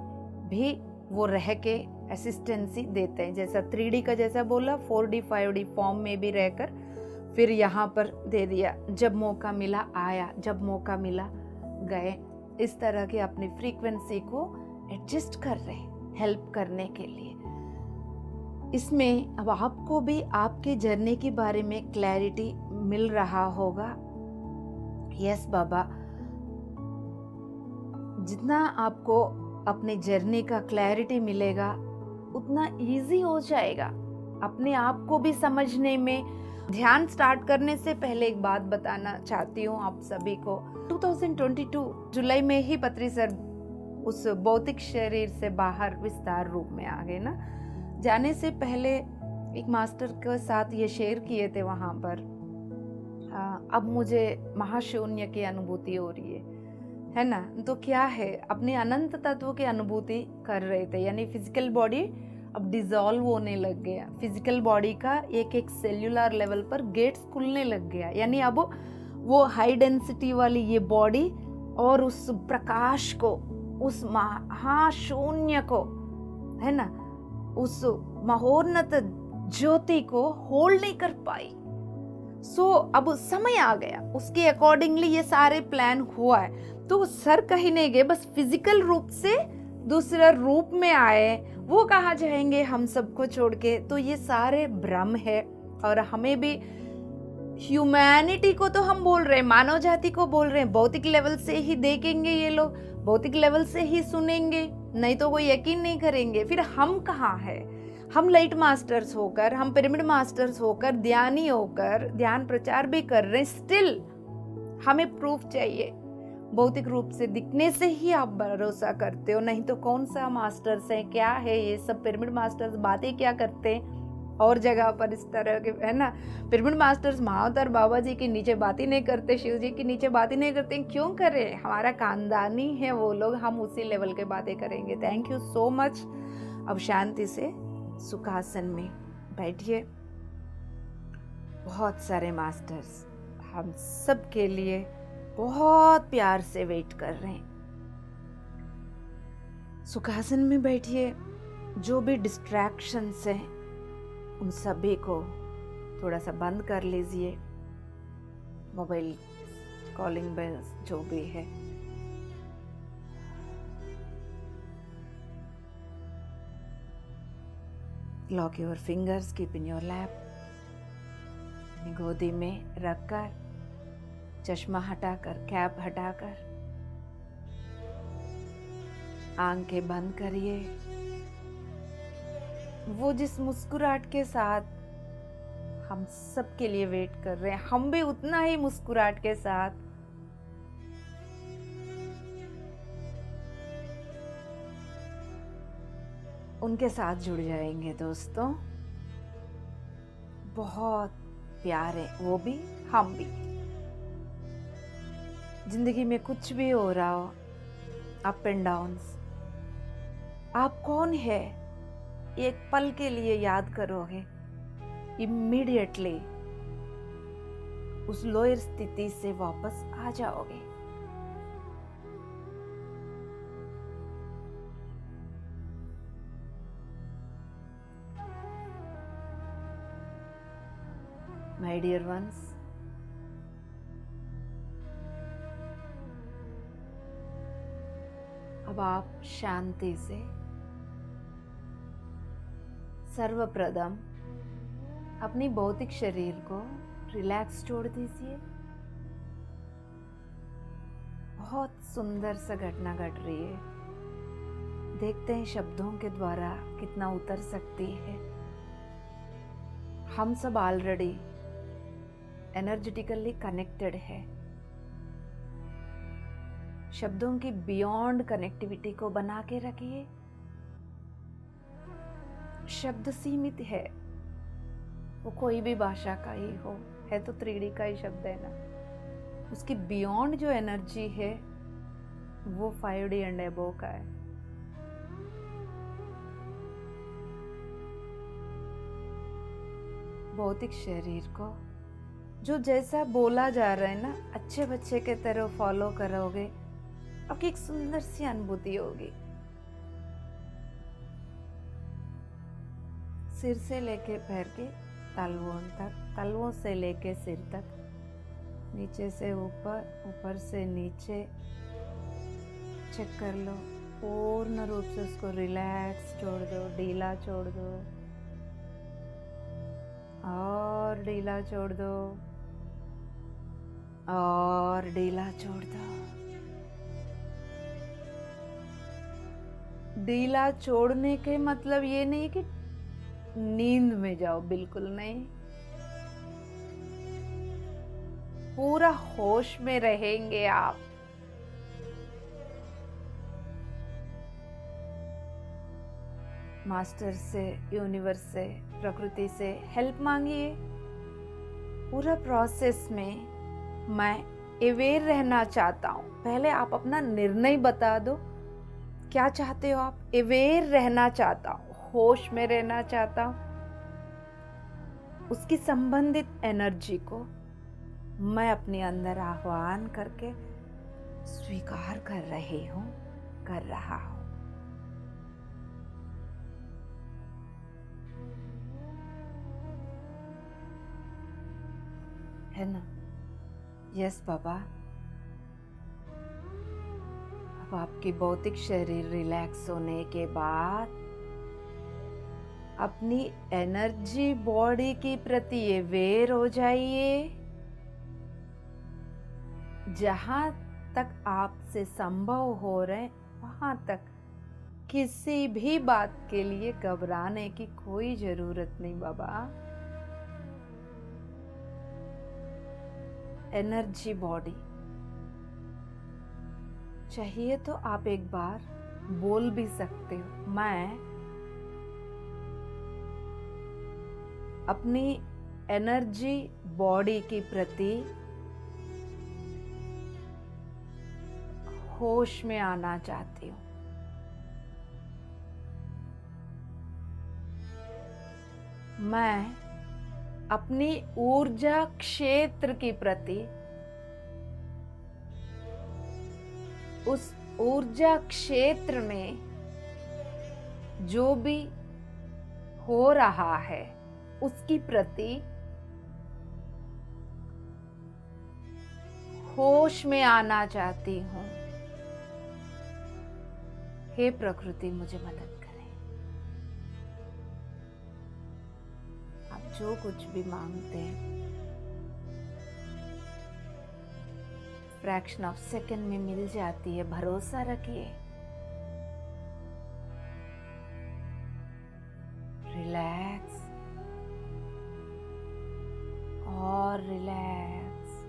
भी वो रह के असिस्टेंसी देते हैं। जैसा 3D का जैसा बोला, 4D 5D फॉर्म में भी रहकर फिर यहाँ पर दे दिया, जब मौका मिला आया, जब मौका मिला गए। इस तरह के अपनी फ्रीक्वेंसी को एडजस्ट कर रहे हैं हेल्प करने के लिए। इसमें अब आपको भी आपके जर्नी के बारे में क्लैरिटी मिल रहा होगा। यस बाबा, जितना आपको अपने जर्नी का क्लैरिटी मिलेगा उतना इजी हो जाएगा अपने आप को भी समझने में। ध्यान स्टार्ट करने से पहले एक बात बताना चाहती हूँ आप सभी को। 2022 जुलाई में ही पत्री सर उस भौतिक शरीर से बाहर विस्तार रूप में आ गए ना। जाने से पहले एक मास्टर के साथ ये शेयर किए थे वहाँ पर, अब मुझे महाशून्य की अनुभूति हो रही है ना। तो क्या है, अपने अनंत तत्व की अनुभूति कर रहे थे, यानी फिजिकल बॉडी अब डिसॉल्व होने लग गया। फिजिकल बॉडी का एक एक सेल्यूलर लेवल पर गेट्स खुलने लग गया, यानी अब वो हाई डेंसिटी वाली ये बॉडी और उस प्रकाश को, उस महाशून्य को, है ना, उस महोन्नत ज्योति को होल्ड नहीं कर पाई। अब समय आ गया, उसके अकॉर्डिंगली ये सारे प्लान हुआ है। तो सर कहीं नहीं गए, बस फिजिकल रूप से दूसरा रूप में आए। वो कहाँ जाएंगे हम सबको छोड़ के? तो ये सारे भ्रम है। और हमें भी ह्यूमैनिटी को तो हम बोल रहे हैं, मानव जाति को बोल रहे हैं, भौतिक लेवल से ही देखेंगे ये लोग, भौतिक लेवल से ही सुनेंगे, नहीं तो कोई यकीन नहीं करेंगे। फिर हम कहाँ है? हम लाइट मास्टर्स होकर, हम पिरामिड मास्टर्स होकर, ध्यानी होकर ध्यान प्रचार भी कर रहे हैं, स्टिल हमें प्रूफ चाहिए। भौतिक रूप से दिखने से ही आप भरोसा करते हो, नहीं तो कौन सा मास्टर्स है, क्या है ये सब? पिरामिड मास्टर्स बातें क्या करते हैं और जगह पर इस तरह के, है ना। पिरामिड मास्टर्स महाअवतार बाबा जी के नीचे बात ही नहीं करते, शिव जी के नीचे बात ही नहीं करते। क्यों करें? हमारा खानदानी है वो लोग, हम उसी लेवल के बातें करेंगे। Thank you so much. अब शांति से सुखासन में बैठिए। बहुत सारे मास्टर्स हम सब के लिए बहुत प्यार से वेट कर रहे हैं। सुखासन में बैठिए। जो भी डिस्ट्रैक्शंस हैं उन सभी को थोड़ा सा बंद कर लीजिए, मोबाइल कॉलिंग बेल्स जो भी है। Lock your fingers, keep in your lap. अपनी गोदी में रखकर, चश्मा हटाकर, कैप हटाकर आंखें बंद करिए। वो जिस मुस्कुराहट के साथ हम सब के लिए वेट कर रहे हैं, हम भी उतना ही मुस्कुराहट के साथ उनके साथ जुड़ जाएंगे दोस्तों। बहुत प्यारे, वो भी हम भी। जिंदगी में कुछ भी हो रहा हो, अप एंड डाउन्स, आप कौन है एक पल के लिए याद करोगे, इमीडिएटली उस लोअर स्थिति से वापस आ जाओगे। My dear ones, अब आप शांति से सर्वप्रथम अपनी भौतिक शरीर को रिलैक्स छोड़ दीजिए। बहुत सुंदर सा घटना घट रही है, देखते हैं शब्दों के द्वारा कितना उतर सकती है। हम सब ऑलरेडी एनर्जेटिकली कनेक्टेड है। शब्दों की बियॉन्ड कनेक्टिविटी को बना के रखिए। शब्द सीमित है, वो कोई भी भाषा का ही हो, है तो 3D का ही शब्द है ना। उसकी बियॉन्ड जो एनर्जी है वो 5D एंड अबव का है। भौतिक शरीर को जो जैसा बोला जा रहा है ना, अच्छे बच्चे के तरह फॉलो करोगे, आपकी एक सुंदर सी अनुभूति होगी। सिर से लेके पैर के तलवों तक, तलवों से लेके सिर तक, नीचे से ऊपर, ऊपर से नीचे चेक कर लो। पूर्ण रूप से उसको रिलैक्स छोड़ दो, ढीला छोड़ दो और ढीला छोड़ दो और ढीला छोड़ दो। ढीला छोड़ने के मतलब ये नहीं कि नींद में जाओ, बिल्कुल नहीं। पूरा होश में रहेंगे आप। मास्टर से, यूनिवर्स से, प्रकृति से हेल्प मांगिए। पूरा प्रोसेस में मैं अवेयर रहना चाहता हूँ। पहले आप अपना निर्णय बता दो, क्या चाहते हो आप? अवेयर रहना चाहता हूँ, होश में रहना चाहता हूँ। उसकी संबंधित एनर्जी को मैं अपने अंदर आह्वान करके स्वीकार कर रही हूँ, कर रहा हूँ। है ना? यस बाबा। अब आपकी भौतिक शरीर रिलैक्स होने के बाद अपनी एनर्जी बॉडी की प्रति अवेयर हो जाइए। जहां तक आपसे संभव हो रहे वहां तक किसी भी बात के लिए घबराने की कोई जरूरत नहीं बाबा। एनर्जी बॉडी चाहिए तो आप एक बार बोल भी सकते हो, मैं अपनी एनर्जी बॉडी की प्रति होश में आना चाहती हूँ। मैं अपनी ऊर्जा क्षेत्र की प्रति, उस ऊर्जा क्षेत्र में जो भी हो रहा है उसकी प्रति होश में आना चाहती हूँ। हे प्रकृति मुझे मदद करें। आप जो कुछ भी मांगते हैं फ्रैक्शन ऑफ सेकंड में मिल जाती है, भरोसा रखिए। रिलैक्स और रिलैक्स।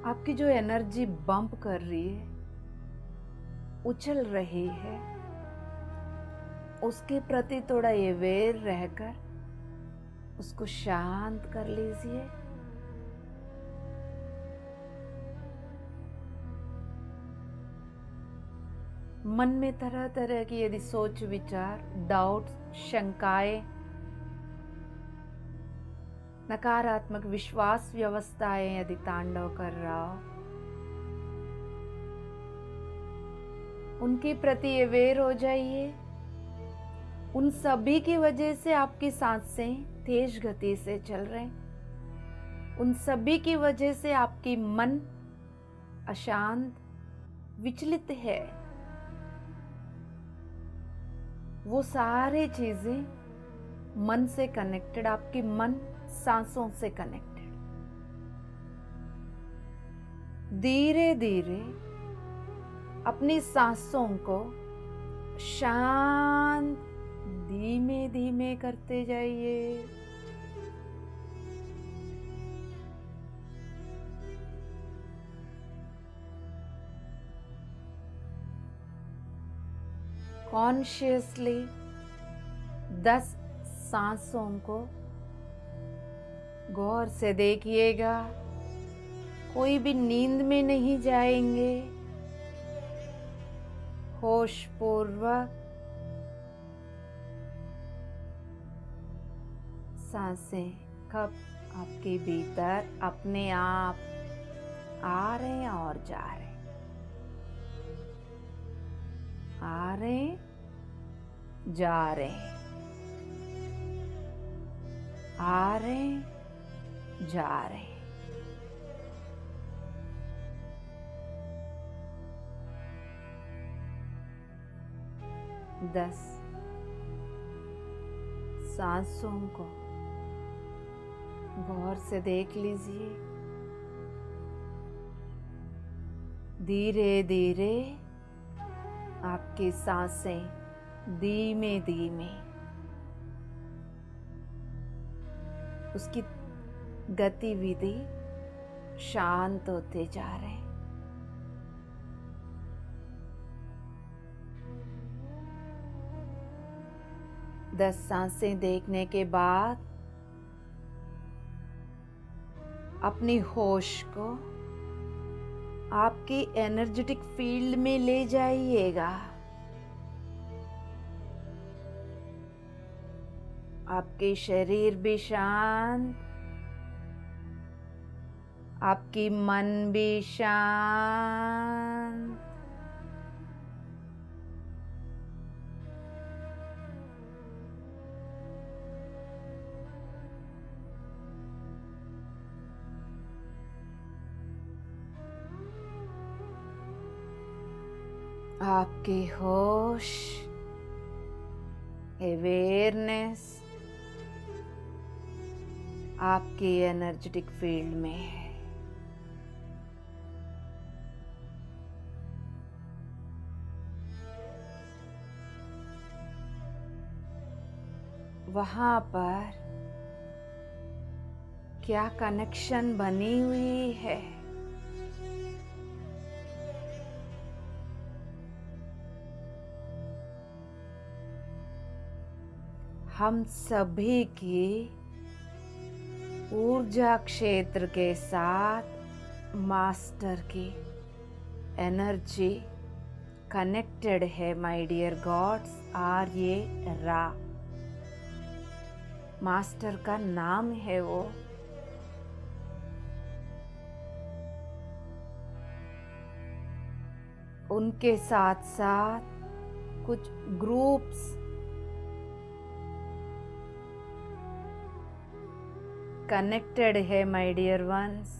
आपकी जो एनर्जी बम्प कर रही है, उछल रही है, उसके प्रति थोड़ा अवेयर रहकर उसको शांत कर लीजिए। मन में तरह तरह की यदि सोच विचार, डाउट, शंकाएं, नकारात्मक विश्वास व्यवस्थाएं यदि तांडव कर रहा हो, उनके प्रति अवेयर हो जाइए। उन सभी की वजह से आपकी सांसें तेज गति से चल रहे हैं। उन सभी की वजह से आपकी मन अशांत, विचलित है। वो सारी चीजें मन से कनेक्टेड, आपकी मन सांसों से कनेक्टेड। धीरे धीरे अपनी सांसों को शांत, धीमे धीमे करते जाइए। कॉन्शियसली 10 सांसों को गौर से देखिएगा। कोई भी नींद में नहीं जाएंगे। होश पूर्वक सांसें कब आपके भीतर अपने आप आ रहे हैं और जा रहे हैं, आ रहे हैं, जा रहे हैं, आ रहे हैं, जा रहे हैं। दस सांसों को गौर से देख लीजिए। धीरे धीरे आपकी सांसें धीमे धीमे उसकी गतिविधि शांत होते जा रहे हैं। दस सांसें देखने के बाद अपनी होश को आपकी एनर्जेटिक फील्ड में ले जाइएगा। आपके शरीर भी शांत, आपकी मन भी शांत। आपकी होश, अवेयरनेस आपकी एनर्जेटिक फील्ड में है। वहां पर क्या कनेक्शन बनी हुई है, हम सभी की ऊर्जा क्षेत्र के साथ मास्टर की एनर्जी कनेक्टेड है। माय डियर गॉड्स, आर ये रा मास्टर का नाम है वो। उनके साथ साथ कुछ ग्रुप्स कनेक्टेड है माय डियर वंस।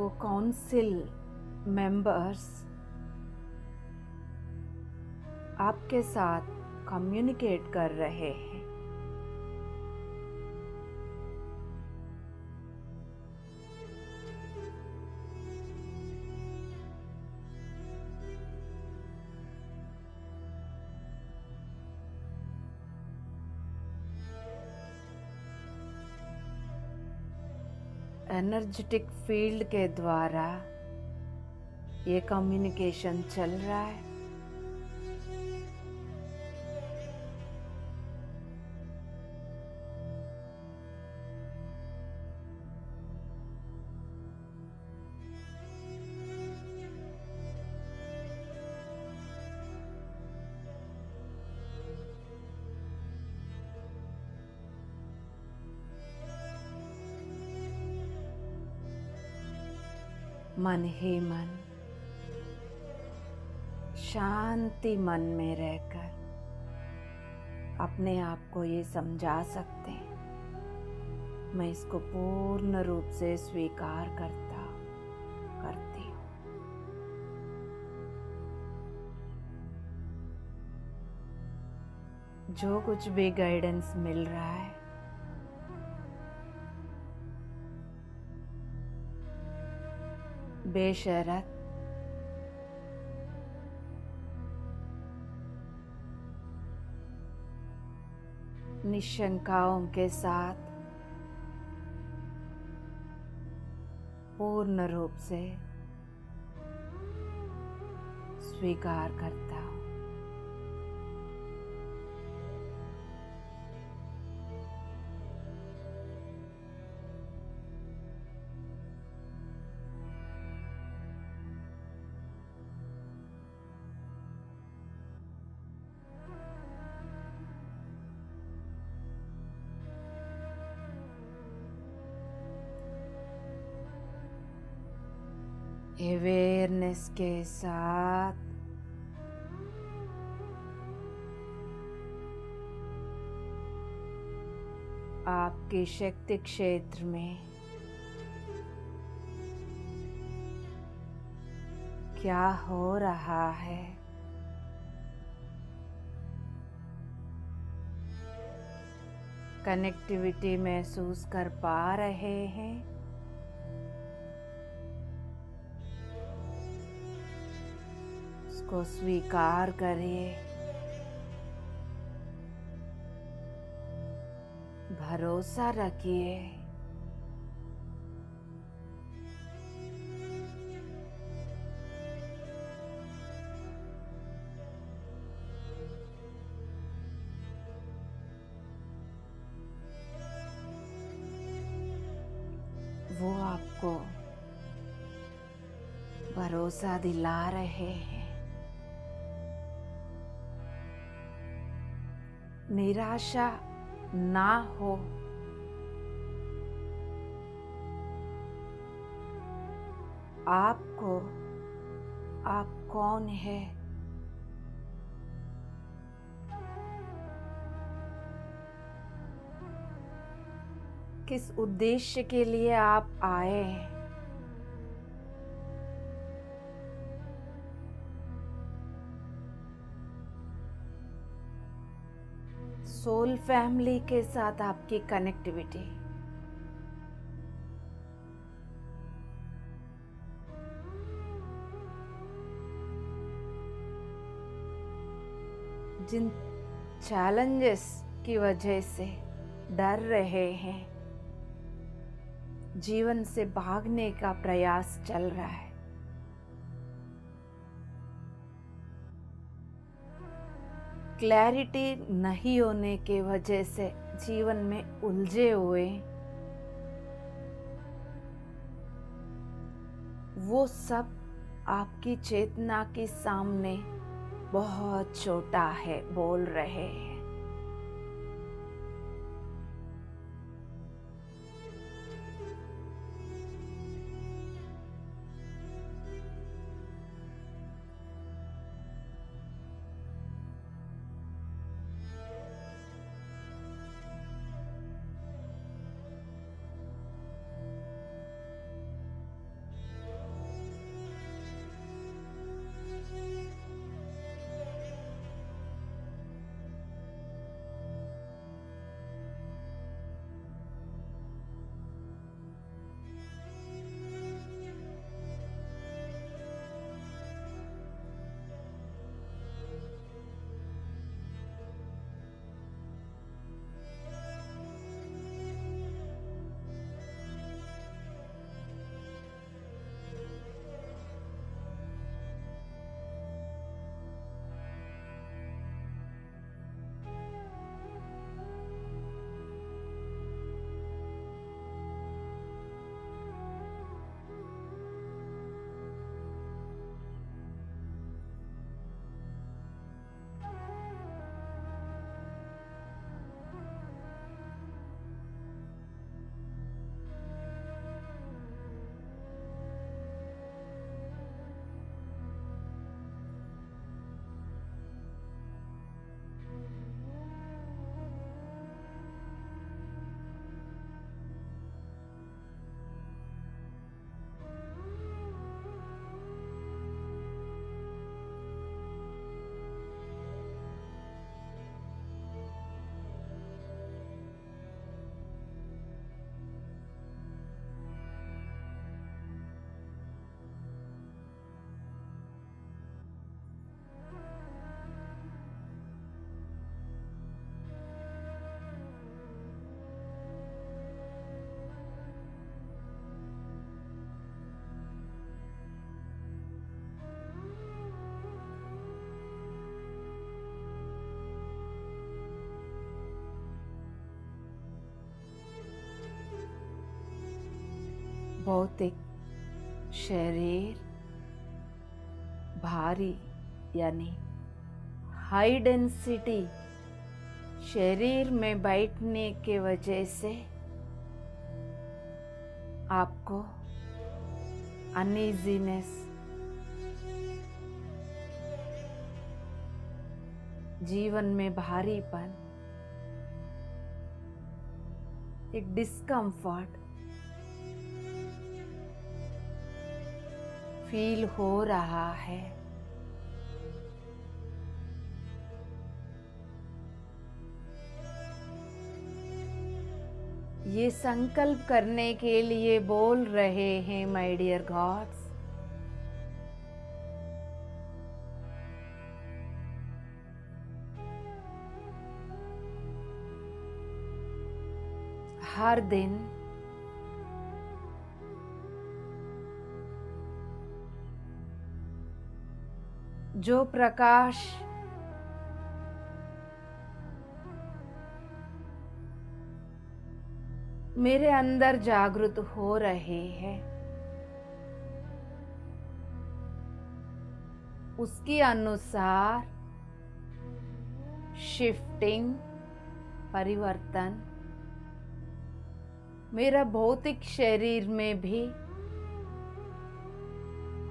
वो काउंसिल मेंबर्स आपके साथ कम्युनिकेट कर रहे हैं। एनर्जेटिक फील्ड के द्वारा ये कम्युनिकेशन चल रहा है। मन ही मन, शांति मन में रहकर अपने आप को ये समझा सकते हैं, मैं इसको पूर्ण रूप से स्वीकार करती हूँ। जो कुछ भी गाइडेंस मिल रहा है, बेशर्त निशंकाओं के साथ पूर्ण रूप से स्वीकार करता हूँ। अवेयरनेस के साथ आपके शक्ति क्षेत्र में क्या हो रहा है, कनेक्टिविटी महसूस कर पा रहे हैं। उसको स्वीकार करिए, भरोसा रखिए। वो आपको भरोसा दिला रहे हैं। निराशा ना हो, आपको आप कौन है, किस उद्देश्य के लिए आप आए हैं, सोल फैमिली के साथ आपकी कनेक्टिविटी, जिन चैलेंजेस की वजह से डर रहे हैं, जीवन से भागने का प्रयास चल रहा है, क्लैरिटी नहीं होने के वजह से जीवन में उलझे हुए, वो सब आपकी चेतना के सामने बहुत छोटा है बोल रहे हैं। भौतिक शरीर भारी यानी हाई डेंसिटी शरीर में बैठने के वजह से आपको अनईजीनेस, जीवन में भारीपन, एक डिस्कम्फर्ट फील हो रहा है। ये संकल्प करने के लिए बोल रहे हैं माय डियर गॉड्स, हर दिन जो प्रकाश मेरे अंदर जागृत हो रहे हैं, उसके अनुसार शिफ्टिंग, परिवर्तन मेरा भौतिक शरीर में भी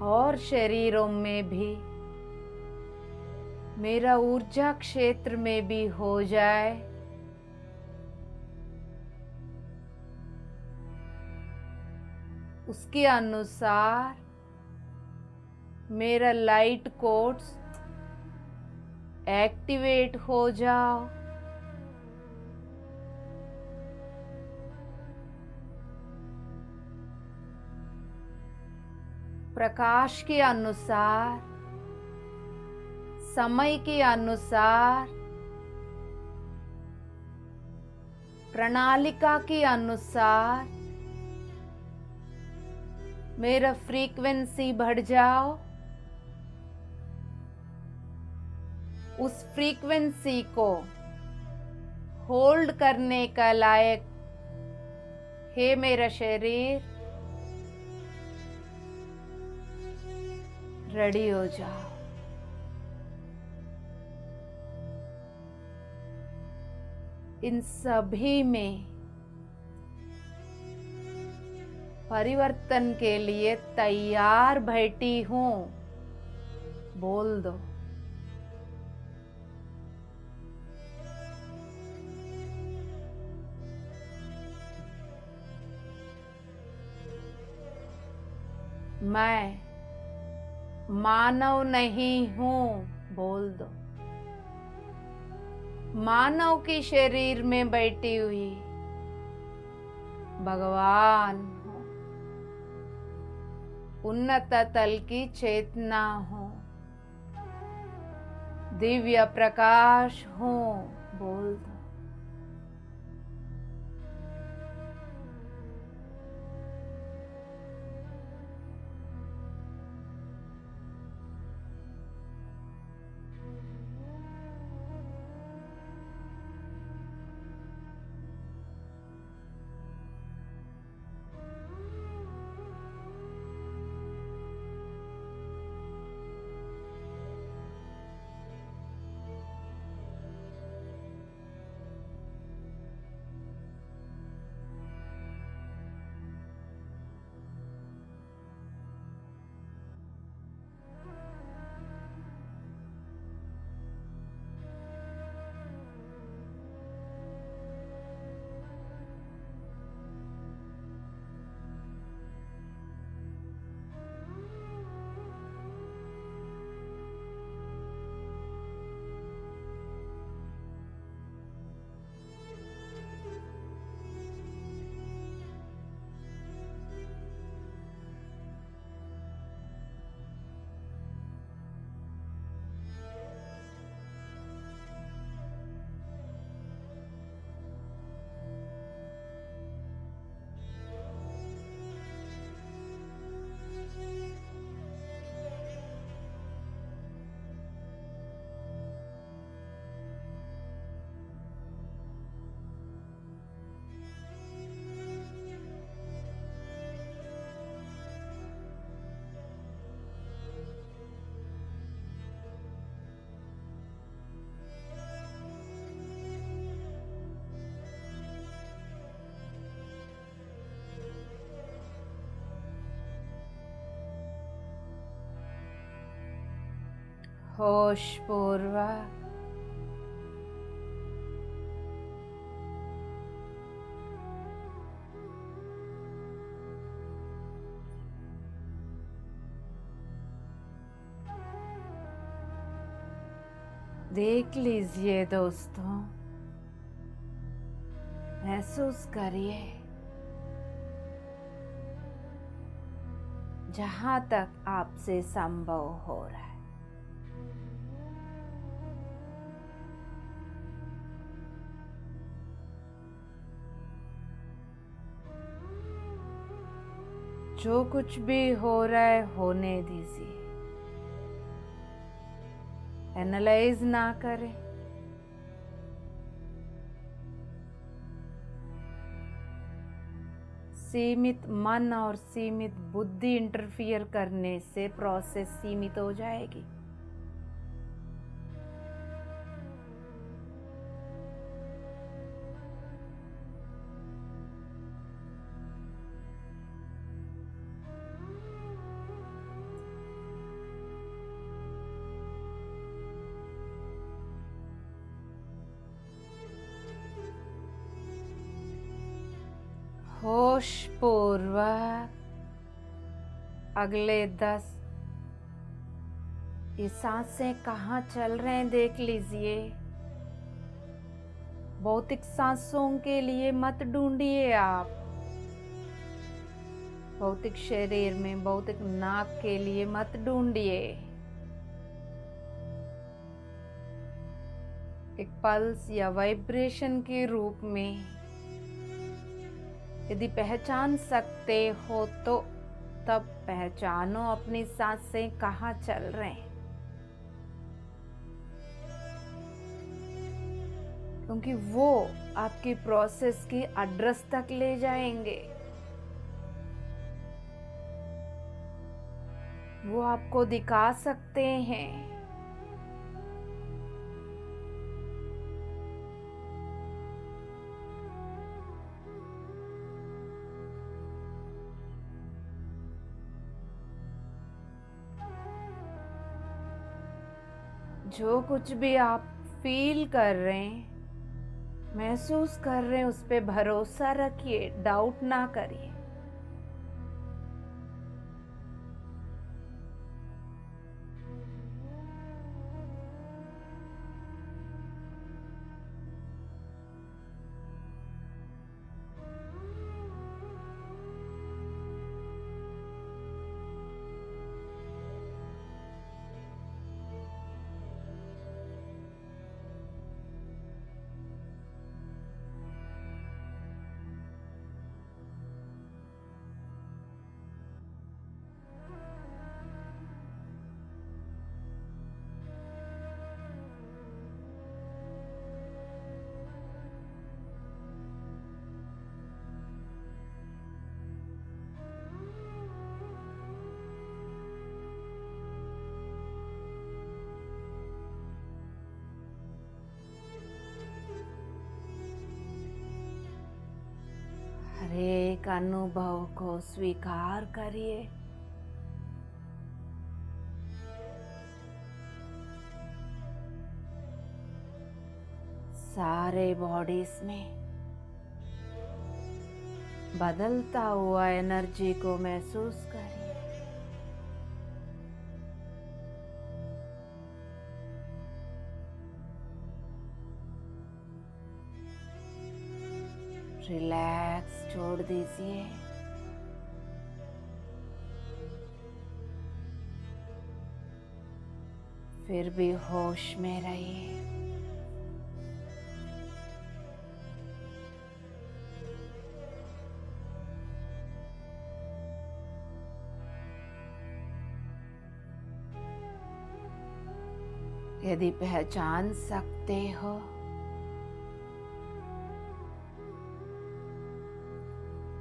और शरीरों में भी, मेरा ऊर्जा क्षेत्र में भी हो जाए। उसके अनुसार मेरा लाइट कोड्स एक्टिवेट हो जाओ। प्रकाश के अनुसार, समय के अनुसार, प्रणालिका के अनुसार मेरा फ्रीक्वेंसी बढ़ जाओ। उस फ्रीक्वेंसी को होल्ड करने का लायक है मेरा शरीर। रेडी हो जाओ। इन सभी में परिवर्तन के लिए तैयार बैठी हूं, बोल दो। मैं मानव नहीं हूं, बोल दो। मानव के शरीर में बैठी हुई भगवान हूं, उन्नत तल की चेतना हूं, दिव्य प्रकाश हूं, बोल दो। होशपूर्वक देख लीजिए दोस्तों, महसूस करिए जहां तक आपसे संभव हो रहा है। जो कुछ भी हो रहा है होने दीजिए, एनालाइज ना करें। सीमित मन और सीमित बुद्धि इंटरफियर करने से प्रोसेस सीमित हो जाएगी। होशपूर्वक अगले 10 ये सांसें कहाँ चल रहे हैं देख लीजिए। भौतिक सांसों के लिए मत ढूंढिए आप। भौतिक शरीर में भौतिक नाक के लिए मत ढूंढिए। एक पल्स या वाइब्रेशन के रूप में यदि पहचान सकते हो तो तब पहचानो अपनी सांसें कहाँ चल रहे हैं, क्योंकि वो आपकी प्रोसेस की एड्रेस तक ले जाएंगे। वो आपको दिखा सकते हैं। जो कुछ भी आप फील कर रहे हैं, महसूस कर रहे हैं, उस पे भरोसा रखिए, डाउट ना करिए। हर एक अनुभव को स्वीकार करिए। सारे बॉडीज में बदलता हुआ एनर्जी को महसूस करिए। रिलैक्स छोड़ दीजिए। फिर भी होश में रहिए। यदि पहचान सकते हो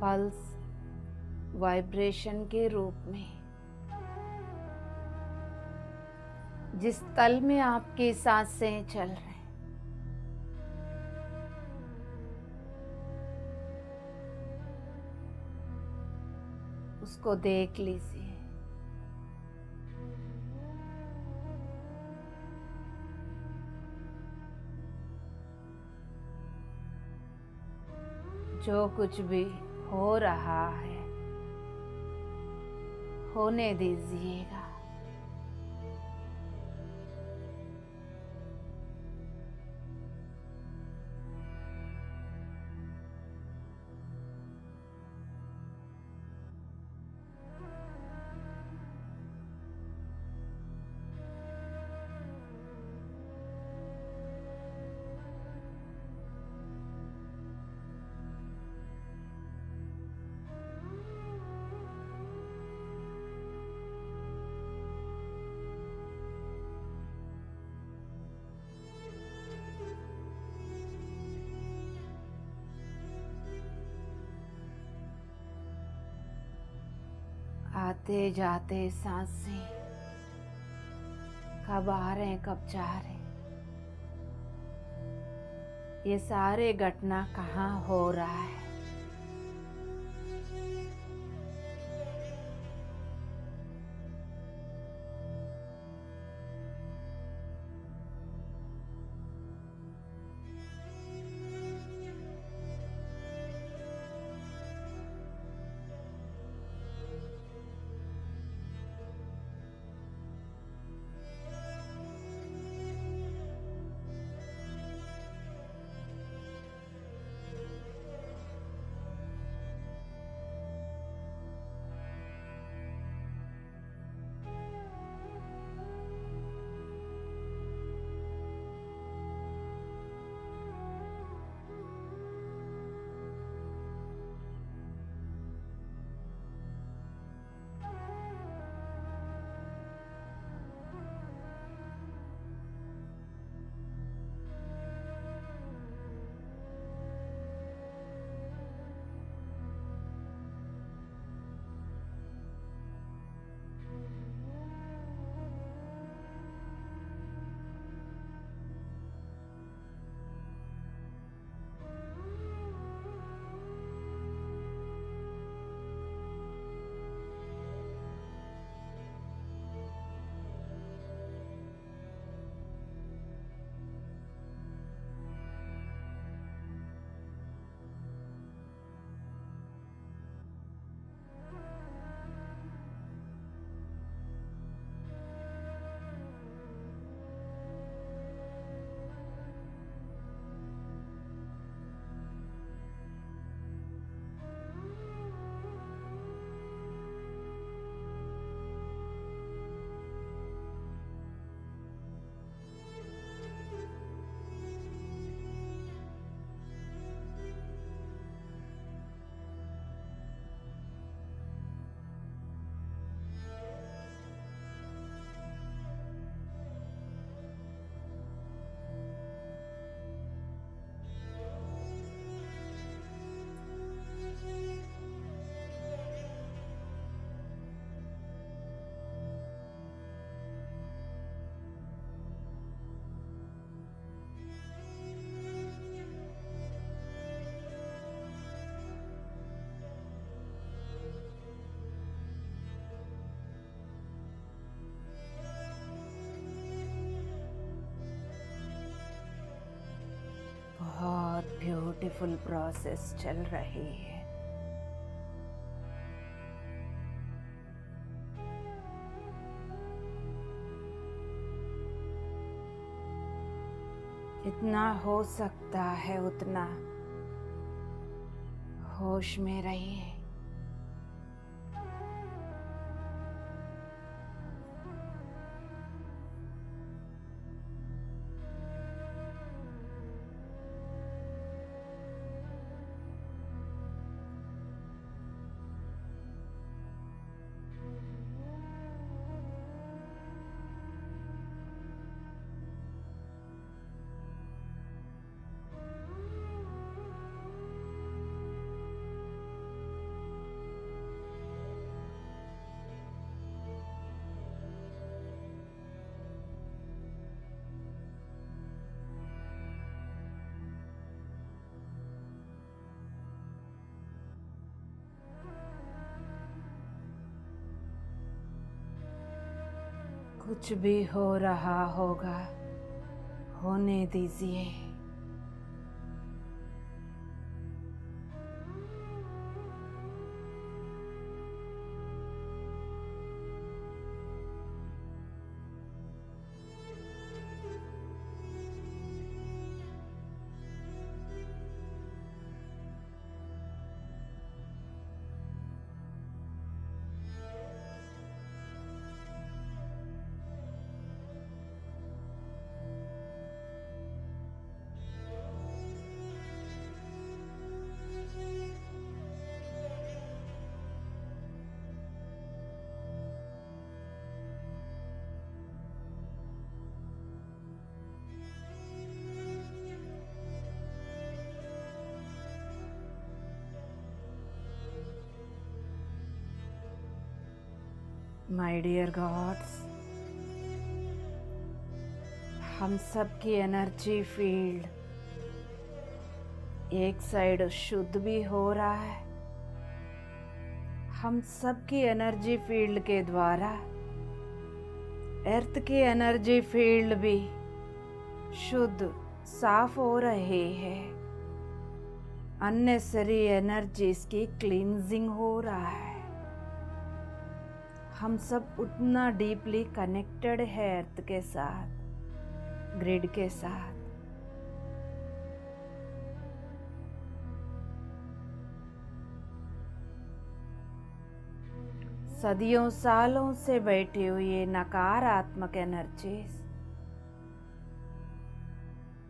पल्स वाइब्रेशन के रूप में जिस तल में आपकी सांसें चल रही हैं, उसको देख लीजिए। जो कुछ भी हो रहा है होने दीजिएगा। आते जाते सांसें कब आ रहे कब जा रहे, ये सारे घटना कहाँ हो रहा है। बहुत ब्यूटीफुल प्रोसेस चल रही है। जितना हो सकता है उतना होश में रहिए। कुछ भी हो रहा होगा होने दीजिए। माय डियर गॉड्स, हम सब की एनर्जी फील्ड एक साइड शुद्ध भी हो रहा है। हम सब की एनर्जी फील्ड के द्वारा अर्थ की एनर्जी फील्ड भी शुद्ध साफ हो रहे हैं। अननेसेसरी एनर्जीज की क्लींजिंग हो रहा है। हम सब उतना डीपली कनेक्टेड है अर्थ के साथ, ग्रिड के साथ। सदियों सालों से बैठे हुए नकारात्मक एनर्जीज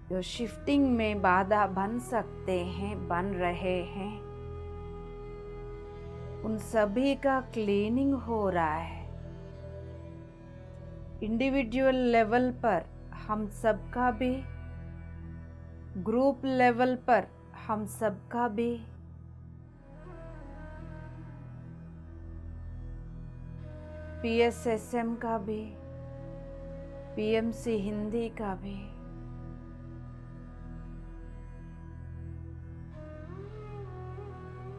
जो शिफ्टिंग में बाधा बन सकते हैं, बन रहे हैं, उन सभी का क्लीनिंग हो रहा है। इंडिविजुअल लेवल पर हम सबका भी, ग्रुप लेवल पर हम सबका भी, PSSM का भी, PMC हिंदी का भी,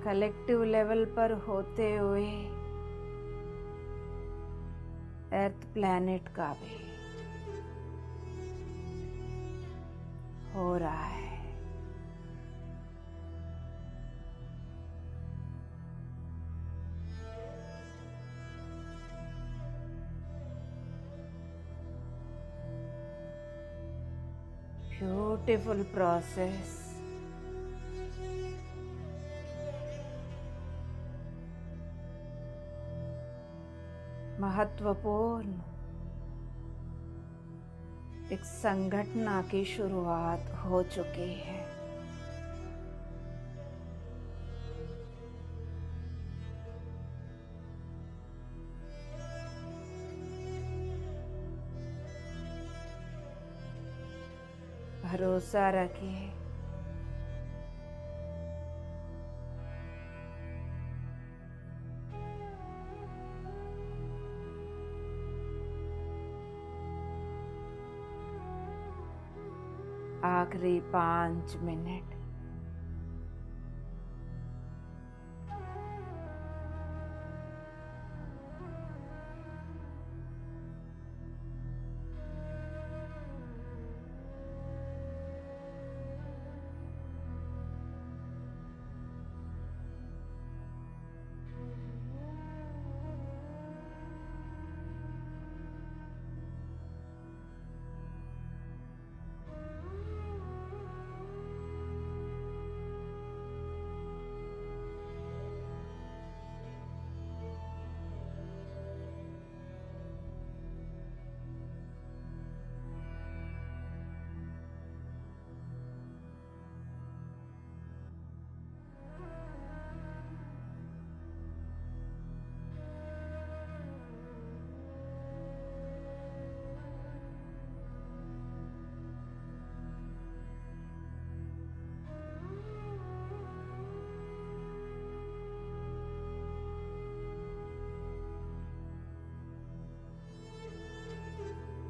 कलेक्टिव लेवल पर होते हुए अर्थ प्लैनेट का भी हो रहा है। Beautiful process. महत्वपूर्ण एक संगठन की शुरुआत हो चुकी है। भरोसा रखिए, आखिरी 5 मिनट।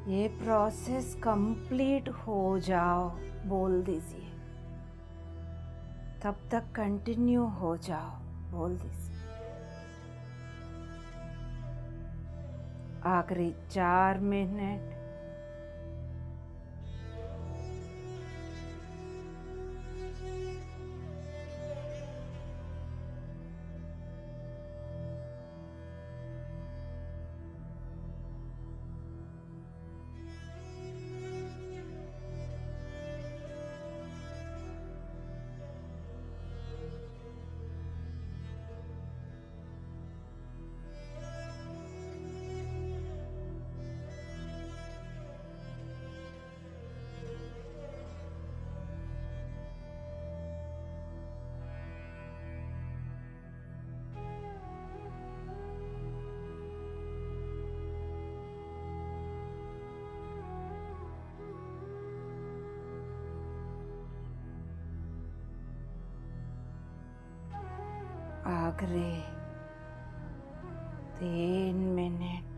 ये प्रोसेस कंप्लीट हो जाओ बोल दीजिए, तब तक कंटिन्यू हो जाओ बोल दीजिए। आखिरी 4 मिनट। आखिरी 3 मिनट।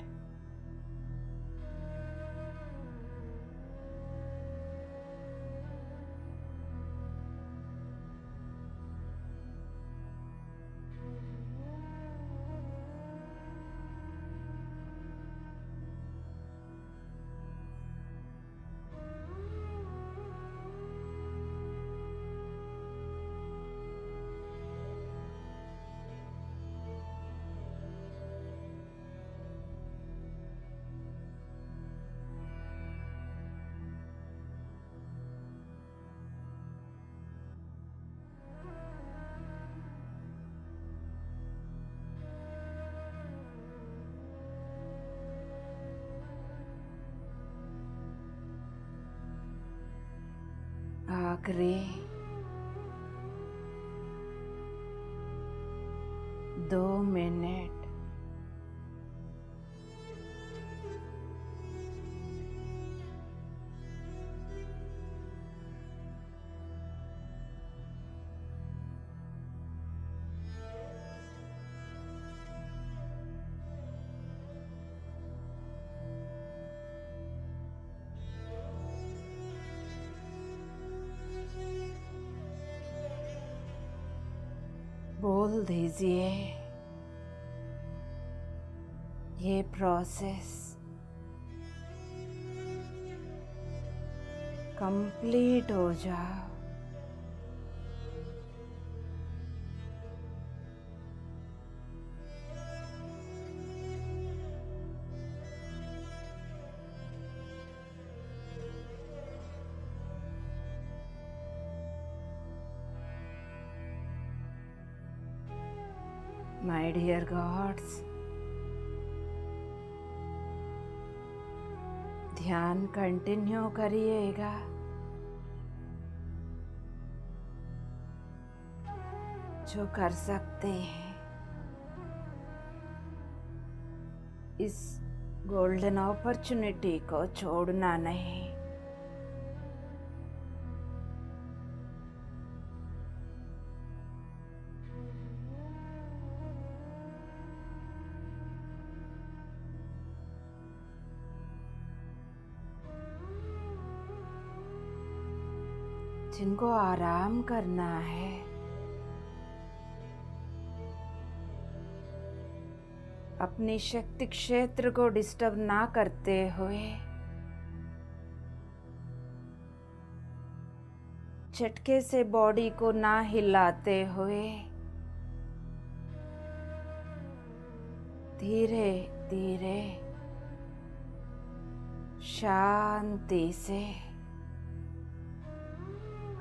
आखिरी 2 मिनट बोल दीजिए, ये प्रोसेस कंप्लीट हो जाओ। माय डियर गॉड्स, ध्यान कंटिन्यू करिएगा। जो कर सकते हैं, इस गोल्डन अपॉर्चुनिटी को छोड़ना नहीं। जिनको आराम करना है, अपनी शक्ति क्षेत्र को डिस्टर्ब ना करते हुए झटके से बॉडी को ना हिलाते हुए धीरे धीरे शांति से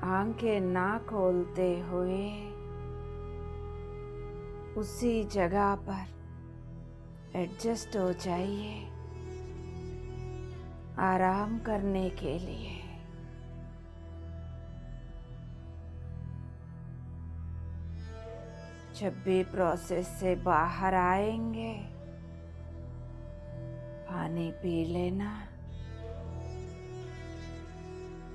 आंखें ना खोलते हुए उसी जगह पर एडजस्ट हो जाइए आराम करने के लिए। जब भी प्रोसेस से बाहर आएंगे, पानी पी लेना।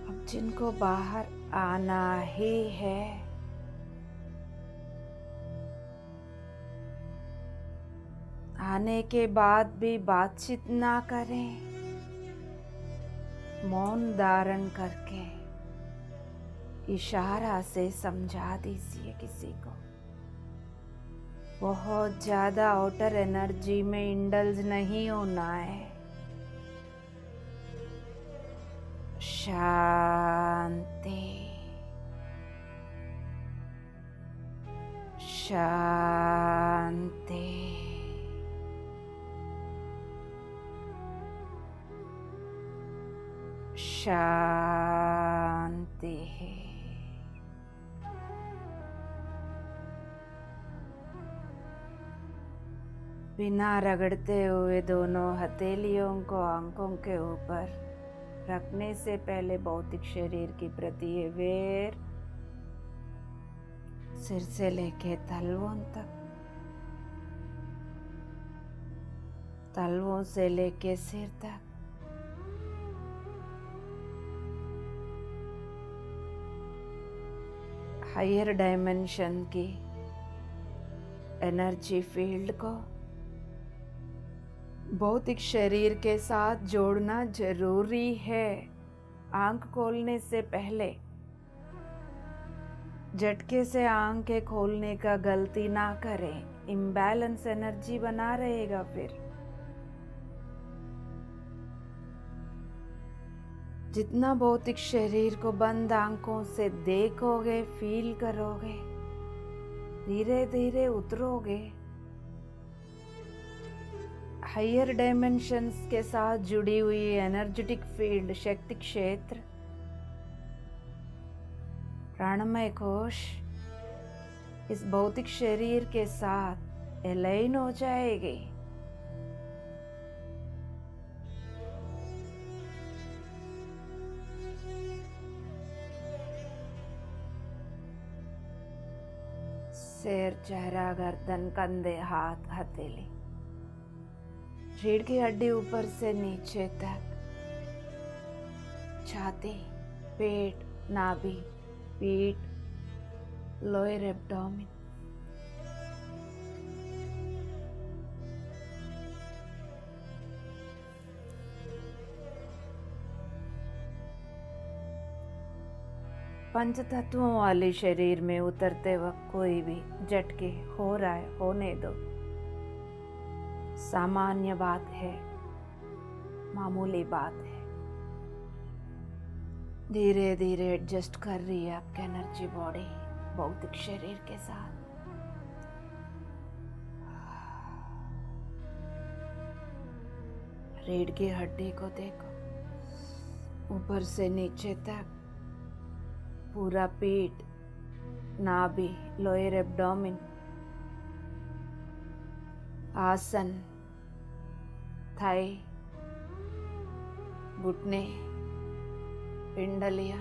अब जिनको बाहर आना ही है, आने के बाद भी बातचीत ना करें, मौन धारण करके इशारा से समझा दीजिए किसी को। बहुत ज्यादा आउटर एनर्जी में इंडल्ज नहीं होना है। शांति शांति शांति। बिना रगड़ते हुए दोनों हथेलियों को आंखों के ऊपर रखने से पहले भौतिक शरीर की प्रति अवेयर, सिर से लेके तलवों तक, तलवों से लेके सिर तक हायर डायमेंशन की एनर्जी फील्ड को भौतिक शरीर के साथ जोड़ना जरूरी है। आंख खोलने से पहले झटके से आंखें खोलने का गलती ना करें, इम्बैलेंस एनर्जी बना रहेगा। फिर जितना भौतिक शरीर को बंद आंखों से देखोगे, फील करोगे, धीरे धीरे उतरोगे हायर डायमेंशंस के साथ जुड़ी हुई एनर्जेटिक फील्ड, शक्ति क्षेत्र, प्राणमय कोश इस भौतिक शरीर के साथ एलाइन हो जाएगी। सिर, चेहरा, गर्दन, कंधे, हाथ, हथेली, रीढ़ की हड्डी ऊपर से नीचे तक, छाती, पेट, नाभि, पीठ, लोअर एब्डोमेन, पंच तत्वों वाले शरीर में उतरते वक्त कोई भी झटके हो रहा है, होने दो। सामान्य बात है, मामूली बात है। धीरे धीरे एडजस्ट कर रही है आपकी एनर्जी बॉडी भौतिक शरीर के साथ। रीढ़ की हड्डी को देखो, ऊपर से नीचे तक पूरा पीठ, नाभि, लोअर एब्डोमेन, आसन, थाई, घुटने, पिंडलिया,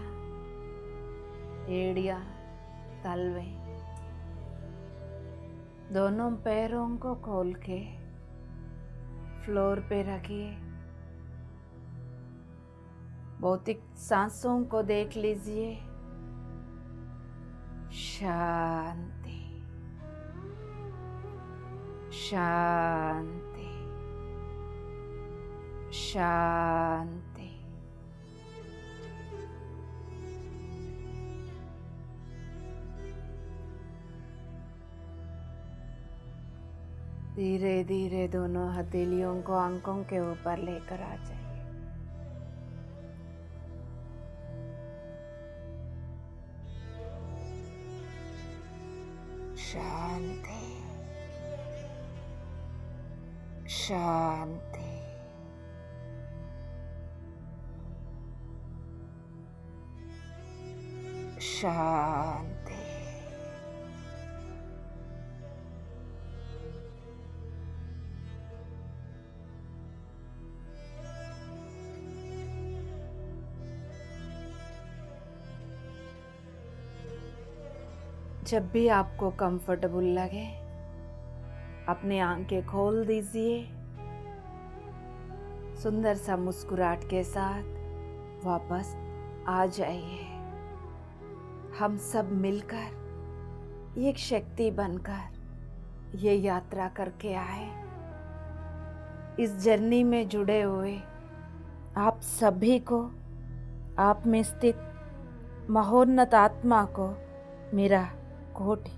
एड़िया, तलवे, दोनों पैरों को खोल के फ्लोर पे रखिए। भौतिक सांसों को देख लीजिए। शांति, शांति, शांति। धीरे धीरे दोनों हथेलियों को आंखों के ऊपर लेकर आ जाइए। शांति, शांति, शांति। जब भी आपको कंफर्टेबल लगे अपनी आंखें खोल दीजिए। सुंदर सा मुस्कुराहट के साथ वापस आ जाइए। हम सब मिलकर एक शक्ति बनकर ये यात्रा करके आए। इस जर्नी में जुड़े हुए आप सभी को, आप में स्थित महोन्नत आत्मा को मेरा कोटि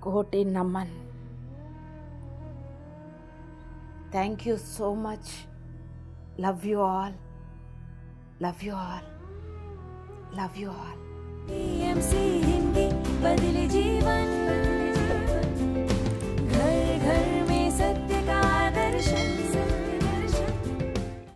कोटि नमन। Thank you so much. Love you all, love you all, love you all. TMC Hindi बदले जीवन।